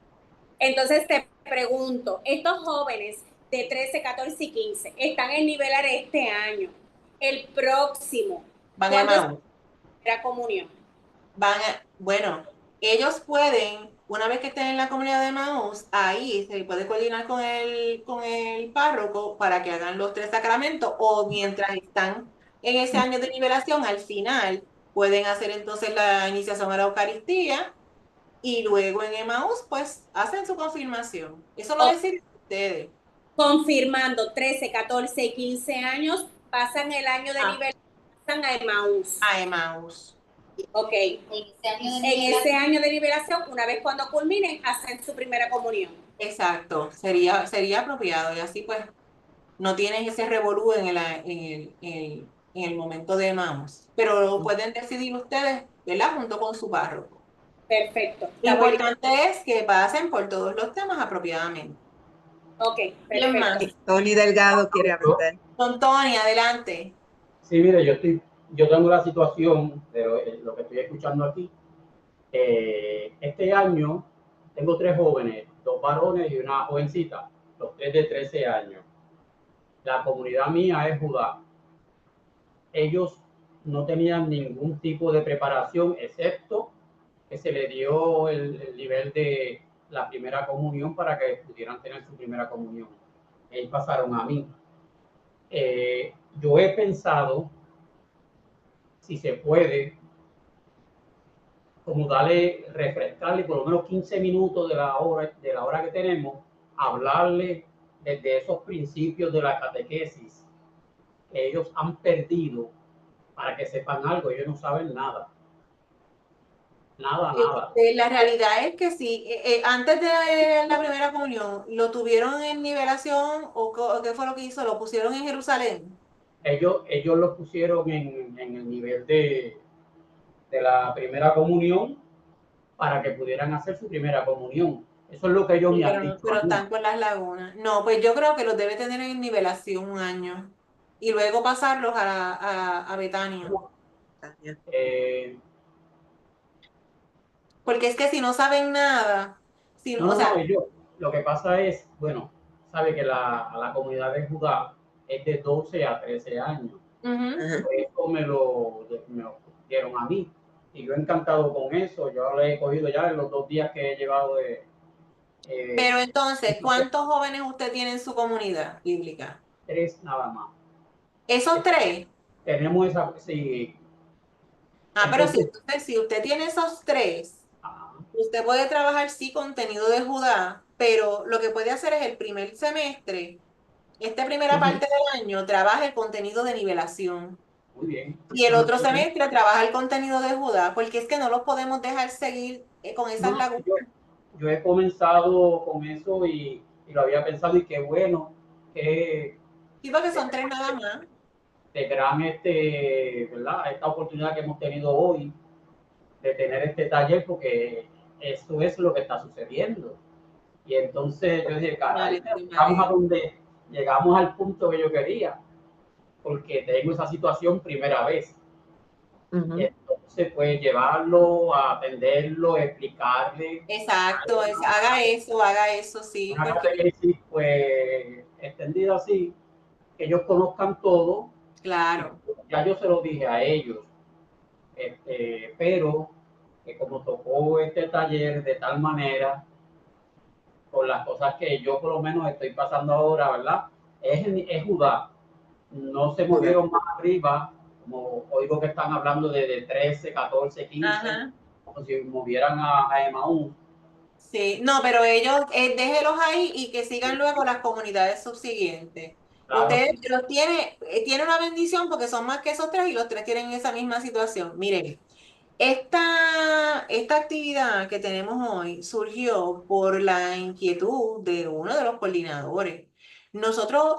Entonces te pregunto, estos jóvenes de 13, 14 y 15 están en nivelar este año, el próximo, Van a ¿cuándo es Emmaus. primera comunión? Bueno, ellos pueden, una vez que estén en la comunidad de Maús, ahí se puede coordinar con el párroco para que hagan los 3 sacramentos, o mientras están en ese año de liberación, al final pueden hacer entonces la iniciación a la Eucaristía y luego en Emaús, pues hacen su confirmación. Eso lo O deciden ustedes. confirmando 13, 14 y 15 años, pasan el año de Ah, liberación, pasan a Emaús. a Emaús. Ok. En ese año de liberación, una vez cuando culminen, hacen su primera comunión. Exacto, sería apropiado y así pues no tienes ese revolú en el momento de Emaús, pero lo pueden decidir ustedes, ¿verdad? Junto con su párroco. Perfecto. Lo Está muy bien. importante es que pasen por todos los temas apropiadamente. Ok, ¿Quién más? perfecto. Tony Delgado quiere Yo, hablar. Don Tony, adelante. sí, mire, yo tengo la situación de lo que estoy escuchando aquí. Este año tengo 3 jóvenes, 2 varones y una jovencita, los 3 de 13 años. La comunidad mía es judá. Ellos no tenían ningún tipo de preparación, excepto que se le dio el nivel de la primera comunión para que pudieran tener su primera comunión. Ellos pasaron a mí. Yo he pensado, si se puede, como darle, refrescarle por lo menos 15 minutos de la hora que tenemos, hablarle desde esos principios de la catequesis que ellos han perdido para que sepan algo. Ellos no saben nada. Nada. La realidad es que sí, antes de la primera comunión, ¿lo tuvieron en nivelación o qué fue lo que hizo? ¿Lo pusieron en Jerusalén? Ellos lo pusieron en el nivel de la primera comunión para que pudieran hacer su primera comunión. Eso es lo que ellos Sí, me han dicho pero a mí. están con las lagunas. No, pues yo creo que los debe tener en nivelación 1 año y luego pasarlos a Betania. Eh, Porque es que si no saben nada, si, o no, sea, ellos, lo que pasa es, bueno, sabe que la comunidad de Judá es de 12 a 13 años. ujú. Eso me lo dieron a mí. Y yo encantado con eso. Yo lo he cogido ya en los 2 días que he llevado de... Pero entonces, ¿cuántos jóvenes usted tiene en su comunidad bíblica? 3 nada más. ¿Esos 3? Tenemos esa... Sí, Pero si entonces... si usted tiene esos 3, ah, usted puede trabajar sí contenido de Judá, pero lo que puede hacer es el primer semestre, esta primera ujú, parte del año, trabaja el contenido de nivelación. muy bien. Y el otro semestre trabaja el contenido de Judá, porque es que no los podemos dejar seguir con esas No, lagunas. yo he comenzado con eso y lo había pensado y qué bueno, qué Sí, porque son 3 nada más. de gran ¿verdad? Esta oportunidad que hemos tenido hoy de tener este taller porque esto es lo que está sucediendo. Y entonces yo dije, caray, Vale, sí, llegamos a vale. donde llegamos al punto que yo quería, porque tengo esa situación primera vez. Y entonces, pues llevarlo, atenderlo, explicarle Exacto, haga eso, sí, una porque catequesis pues extendida así, que ellos conozcan todo. Y claro. ya yo se lo dije a ellos, pero que como tocó este taller de tal manera, con las cosas que yo por lo menos estoy pasando ahora, ¿verdad? Es Judá. No se movieron más arriba, como oigo que están hablando de 13, 14, 15, Ajá. como si movieran a Emaús. Sí, no, pero ellos, déjelos ahí y que sigan luego las comunidades subsiguientes. Claro, Usted sí. los tiene una bendición porque son más que esos 3 y los 3 tienen esa misma situación. Miren, esta actividad que tenemos hoy surgió por la inquietud de uno de los coordinadores. Nosotros,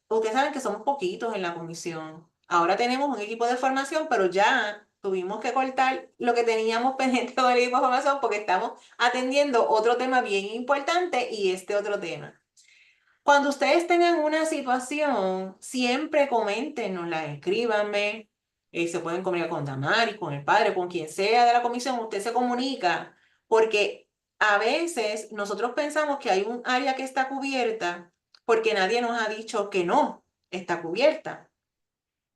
ustedes saben que somos poquitos en la comisión. Ahora tenemos un equipo de formación, pero ya tuvimos que cortar lo que teníamos pendiente del equipo de formación porque estamos atendiendo otro tema bien importante y este otro tema. Cuando ustedes tengan una situación, siempre coméntenosla, escríbanme, se pueden comunicar con Damari, con el padre, con quien sea de la comisión, usted se comunica, porque a veces nosotros pensamos que hay un área que está cubierta porque nadie nos ha dicho que no está cubierta.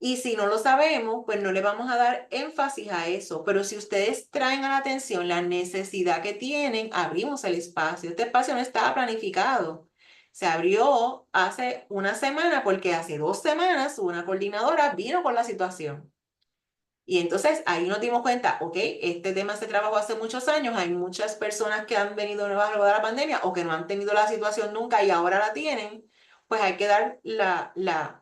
Y si no lo sabemos, pues no le vamos a dar énfasis a eso. Pero si ustedes traen a la atención la necesidad que tienen, abrimos el espacio. Este espacio no estaba planificado. Se abrió hace una semana porque hace 2 semanas una coordinadora vino con la situación. Y entonces ahí nos dimos cuenta, ok, este tema se trabajó hace muchos años, hay muchas personas que han venido nuevas luego de la pandemia o que no han tenido la situación nunca y ahora la tienen, pues hay que dar la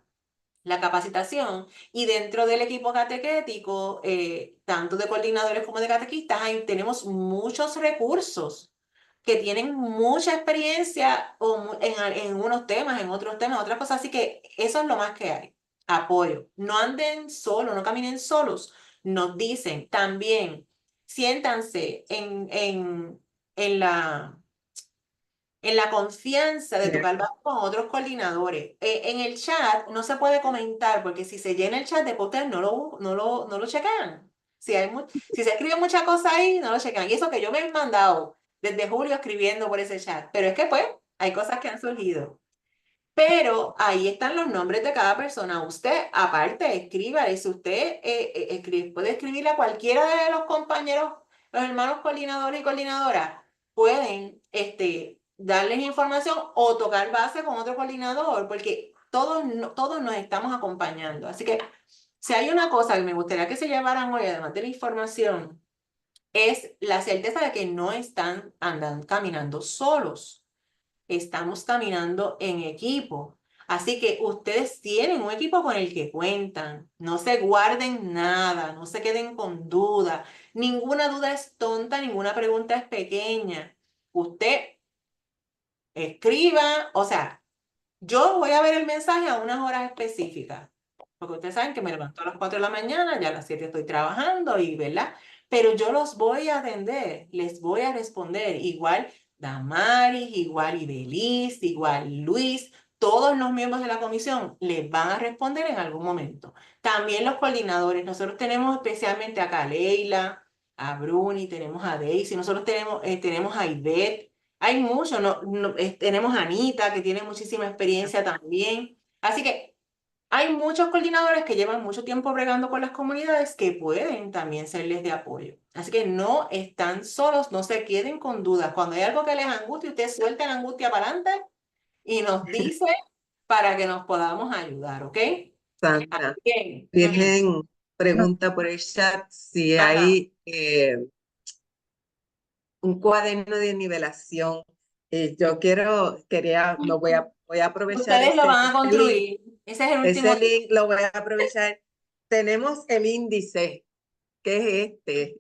capacitación. Y dentro del equipo catequético, tanto de coordinadores como de catequistas, ahí tenemos muchos recursos que tienen mucha experiencia en unos temas, en otros temas, otras cosas. Así que eso es lo más que hay. Apoyo. No anden solos, no caminen solos. Nos dicen también, siéntanse en la confianza de tocar base con otros coordinadores. En el chat no se puede comentar porque si se llena el chat de ustedes no lo checan. Si se escribe mucha cosa ahí, no lo checan. Y eso que yo me he mandado desde julio escribiendo por ese chat. Pero es que pues hay cosas que han surgido. Pero ahí están los nombres de cada persona. Usted, aparte, escríbale. Si usted puede escribirle a cualquiera de los compañeros, los hermanos coordinadores y coordinadoras, pueden darles información o tocar base con otro coordinador, porque todos nos estamos acompañando. Así que, si hay una cosa que me gustaría que se llevaran hoy, además de la información, es la certeza de que no andan caminando solos. Estamos caminando en equipo. Así que ustedes tienen un equipo con el que cuentan. No se guarden nada, no se queden con duda. Ninguna duda es tonta, ninguna pregunta es pequeña. Usted escriba, o sea, yo voy a ver el mensaje a unas horas específicas, porque ustedes saben que me levanto a las 4 de la mañana, ya a las 7 estoy trabajando y, ¿verdad? Pero yo los voy a atender, les voy a responder. Igual Damaris, igual Ibeliz, igual Luis, todos los miembros de la comisión les van a responder en algún momento. También los coordinadores, nosotros tenemos especialmente acá a Leila, a Bruni, tenemos a Daisy, nosotros tenemos a Ivette. Hay muchos, tenemos a Anita, que tiene muchísima experiencia también. Así que hay muchos coordinadores que llevan mucho tiempo bregando con las comunidades que pueden también serles de apoyo. Así que no están solos, no se queden con dudas. Cuando hay algo que les angustia, usted suelta la angustia para adelante y nos dice para que nos podamos ayudar, ¿ok? Sandra, Bien. Virgen pregunta por el chat si Ajá. hay un cuaderno de nivelación. Voy a aprovechar Ustedes lo van a ese link. construir. Ese es el último. Ese link lo voy a aprovechar. Tenemos el índice, que es este.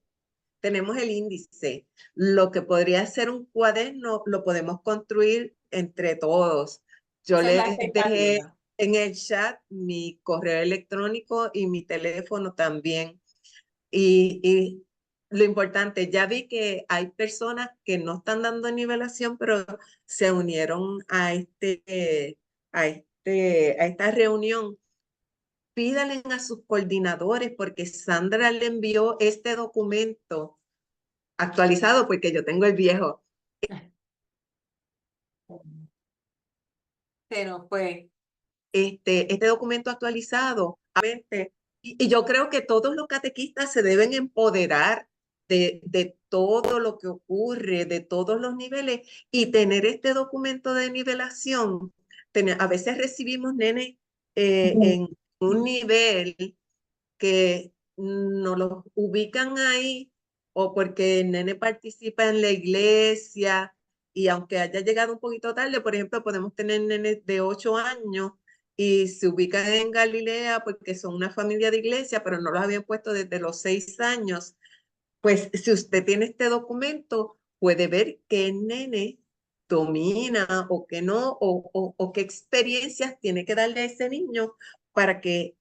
Tenemos el índice. Lo que podría ser un cuaderno lo podemos construir entre todos. Yo Esa es la les dejé expectativa. en el chat mi correo electrónico y mi teléfono también. Y lo importante, ya vi que hay personas que no están dando nivelación, pero se unieron a esta reunión. Pídale a sus coordinadores porque Sandra le envió este documento actualizado porque yo tengo el viejo. Se nos fue. Este documento actualizado. Y yo creo que todos los catequistas se deben empoderar de todo lo que ocurre, de todos los niveles, y tener este documento de nivelación. A veces recibimos nenes en un nivel que nos los ubican ahí o porque el nene participa en la iglesia y aunque haya llegado un poquito tarde, por ejemplo, podemos tener nenes de 8 años y se ubican en Galilea porque son una familia de iglesia, pero no los habían puesto desde los 6 años. Pues si usted tiene este documento, puede ver qué nene domina o qué no, o qué experiencias tiene que darle a ese niño para que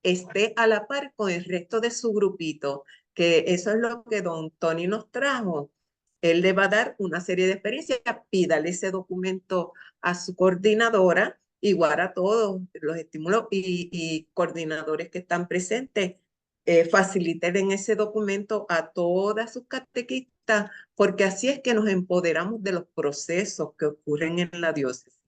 esté a la par con el resto de su grupito, que eso es lo que don Tony nos trajo. Él le va a dar una serie de experiencias, pídale ese documento a su coordinadora, igual a todos los estímulos y coordinadores que están presentes, faciliten en ese documento a todas sus catequistas, porque así es que nos empoderamos de los procesos que ocurren en la diócesis.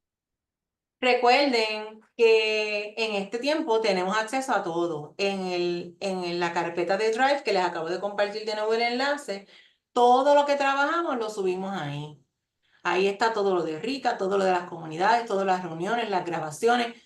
Recuerden que en este tiempo tenemos acceso a todo. En la carpeta de Drive que les acabo de compartir de nuevo el enlace, todo lo que trabajamos lo subimos ahí. Ahí está todo lo de Rica, todo lo de las comunidades, todas las reuniones, las grabaciones,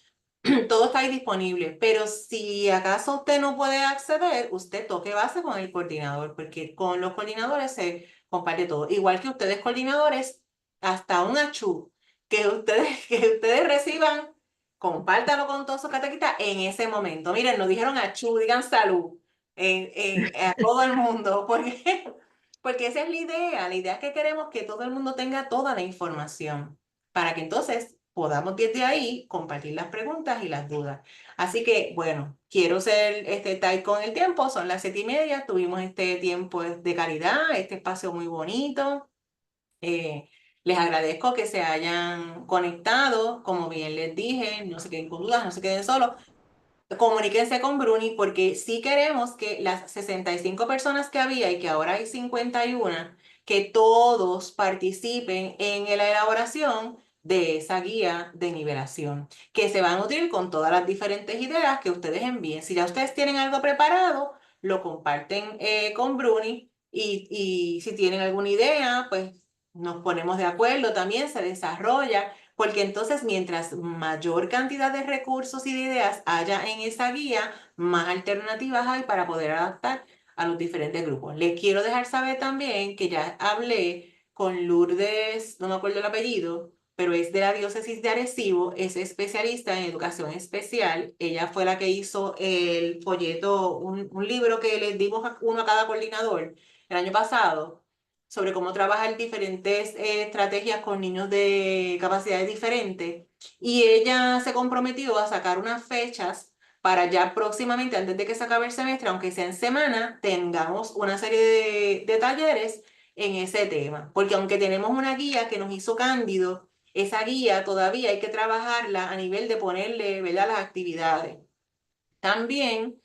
todo está ahí disponible. Pero si acaso usted no puede acceder, usted toque base con el coordinador, porque con los coordinadores se comparte todo. Igual que ustedes coordinadores, hasta un achú que ustedes reciban, compártalo con todos sus catequistas en ese momento. Miren, nos dijeron achú, digan salud a todo el mundo, porque esa es la idea. La idea es que queremos que todo el mundo tenga toda la información para que entonces podamos desde ahí compartir las preguntas y las dudas. Así que, bueno, quiero ser tight con el tiempo, son las 7:30, tuvimos este tiempo de calidad, este espacio muy bonito. Les agradezco que se hayan conectado, como bien les dije, no se queden con dudas, no se queden solos. Comuníquense con Bruni porque sí queremos que las 65 personas que había y que ahora hay 51, que todos participen en la elaboración de esa guía de nivelación, que se van a nutrir con todas las diferentes ideas que ustedes envíen. Si ya ustedes tienen algo preparado, lo comparten con Bruni y si tienen alguna idea, pues nos ponemos de acuerdo también, se desarrolla. Porque entonces, mientras mayor cantidad de recursos y de ideas haya en esa guía, más alternativas hay para poder adaptar a los diferentes grupos. Les quiero dejar saber también que ya hablé con Lourdes, no me acuerdo el apellido, pero es de la diócesis de Arecibo, es especialista en educación especial. Ella fue la que hizo el folleto, un libro que les dimos uno a cada coordinador el año pasado sobre cómo trabajar diferentes estrategias con niños de capacidades diferentes. Y ella se comprometió a sacar unas fechas para ya próximamente, antes de que se acabe el semestre, aunque sea en semana, tengamos una serie de talleres en ese tema. Porque aunque tenemos una guía que nos hizo Cándido, esa guía todavía hay que trabajarla a nivel de ponerle, ¿verdad?, las actividades. También,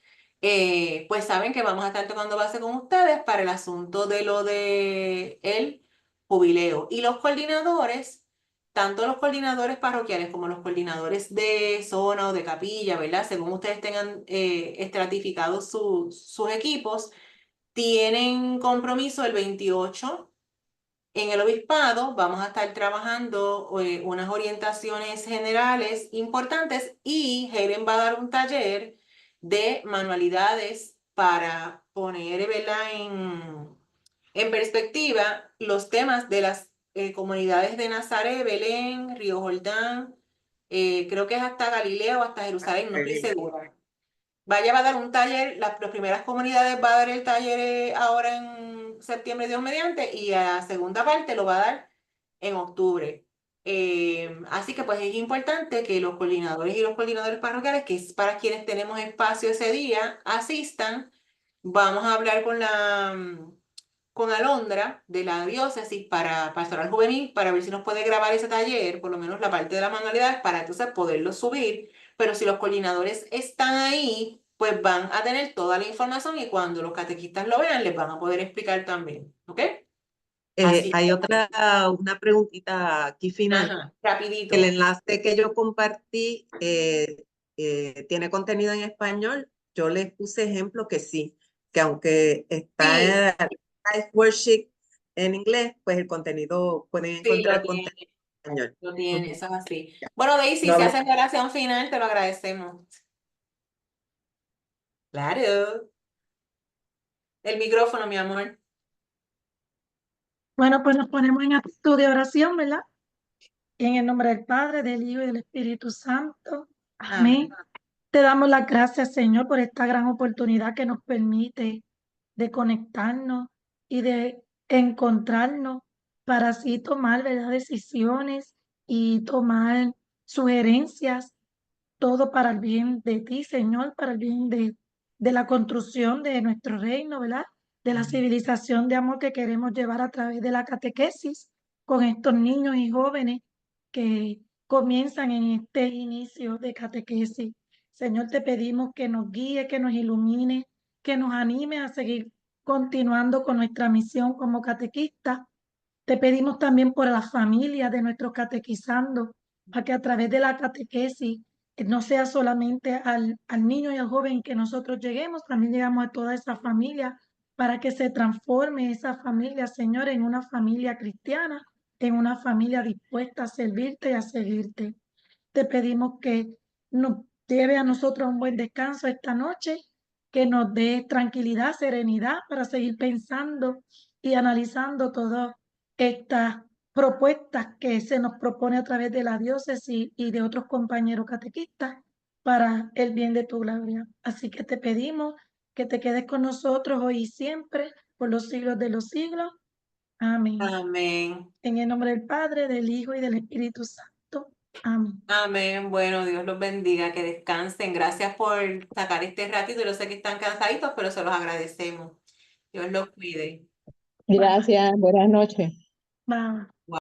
pues saben que vamos a estar tocando base con ustedes para el asunto de lo de el jubileo. Y los coordinadores, tanto los coordinadores parroquiales como los coordinadores de zona o de capilla, ¿verdad? Según ustedes tengan estratificados sus equipos, tienen compromiso el 28. En el obispado vamos a estar trabajando unas orientaciones generales importantes y Helen va a dar un taller de manualidades para poner, ¿verdad?, en perspectiva los temas de las comunidades de Nazaret, Belén, Río Jordán, creo que es hasta Galilea o hasta Jerusalén, no estoy segura. Vaya va a dar un taller, las primeras comunidades va a dar el taller ahora en septiembre, Dios mediante, y a la segunda parte lo va a dar en octubre. Así que pues es importante que los coordinadores y los coordinadores parroquiales, que es para quienes tenemos espacio ese día, asistan. Vamos a hablar con Alondra de la diócesis para Pastoral Juvenil para ver si nos puede grabar ese taller, por lo menos la parte de las manualidades, para entonces poderlo subir. Pero si los coordinadores están ahí, pues van a tener toda la información y cuando los catequistas lo vean, les van a poder explicar también. ¿Ok? Así. Hay una preguntita aquí final. Ajá, rapidito. El enlace que yo compartí tiene contenido en español. Yo les puse ejemplo que sí, que aunque está el worksheet en inglés, pues el contenido, pueden Sí, encontrar contenido en español. lo tiene, eso es así. Bueno, Daisy, No si hablo- haces la oración final, te lo agradecemos. Claro. El micrófono, mi amor. Bueno, pues nos ponemos en actitud de oración, ¿verdad? En el nombre del Padre, del Hijo y del Espíritu Santo. Amén. Te damos las gracias, Señor, por esta gran oportunidad que nos permite de conectarnos y de encontrarnos para así tomar, ¿verdad?, decisiones y tomar sugerencias, todo para el bien de ti, Señor, para el bien de la construcción de nuestro reino, ¿verdad? De la civilización de amor que queremos llevar a través de la catequesis con estos niños y jóvenes que comienzan en este inicio de catequesis. Señor, te pedimos que nos guíe, que nos ilumine, que nos anime a seguir continuando con nuestra misión como catequistas. Te pedimos también por las familias de nuestros catequizandos, a que a través de la catequesis no sea solamente al niño y al joven que nosotros lleguemos, también llegamos a toda esa familia para que se transforme esa familia, Señor, en una familia cristiana, en una familia dispuesta a servirte y a seguirte. Te pedimos que nos lleve a nosotros un buen descanso esta noche, que nos dé tranquilidad, serenidad para seguir pensando y analizando todas estas propuestas que se nos propone a través de la diócesis y de otros compañeros catequistas para el bien de tu gloria. Así que te pedimos que te quedes con nosotros hoy y siempre, por los siglos de los siglos. Amén. Amén. En el nombre del Padre, del Hijo y del Espíritu Santo. Amén. Amén. Bueno, Dios los bendiga, que descansen. Gracias por sacar este ratito. Yo sé que están cansaditos, pero se los agradecemos. Dios los cuide. Bye. Gracias, buenas noches. Bye.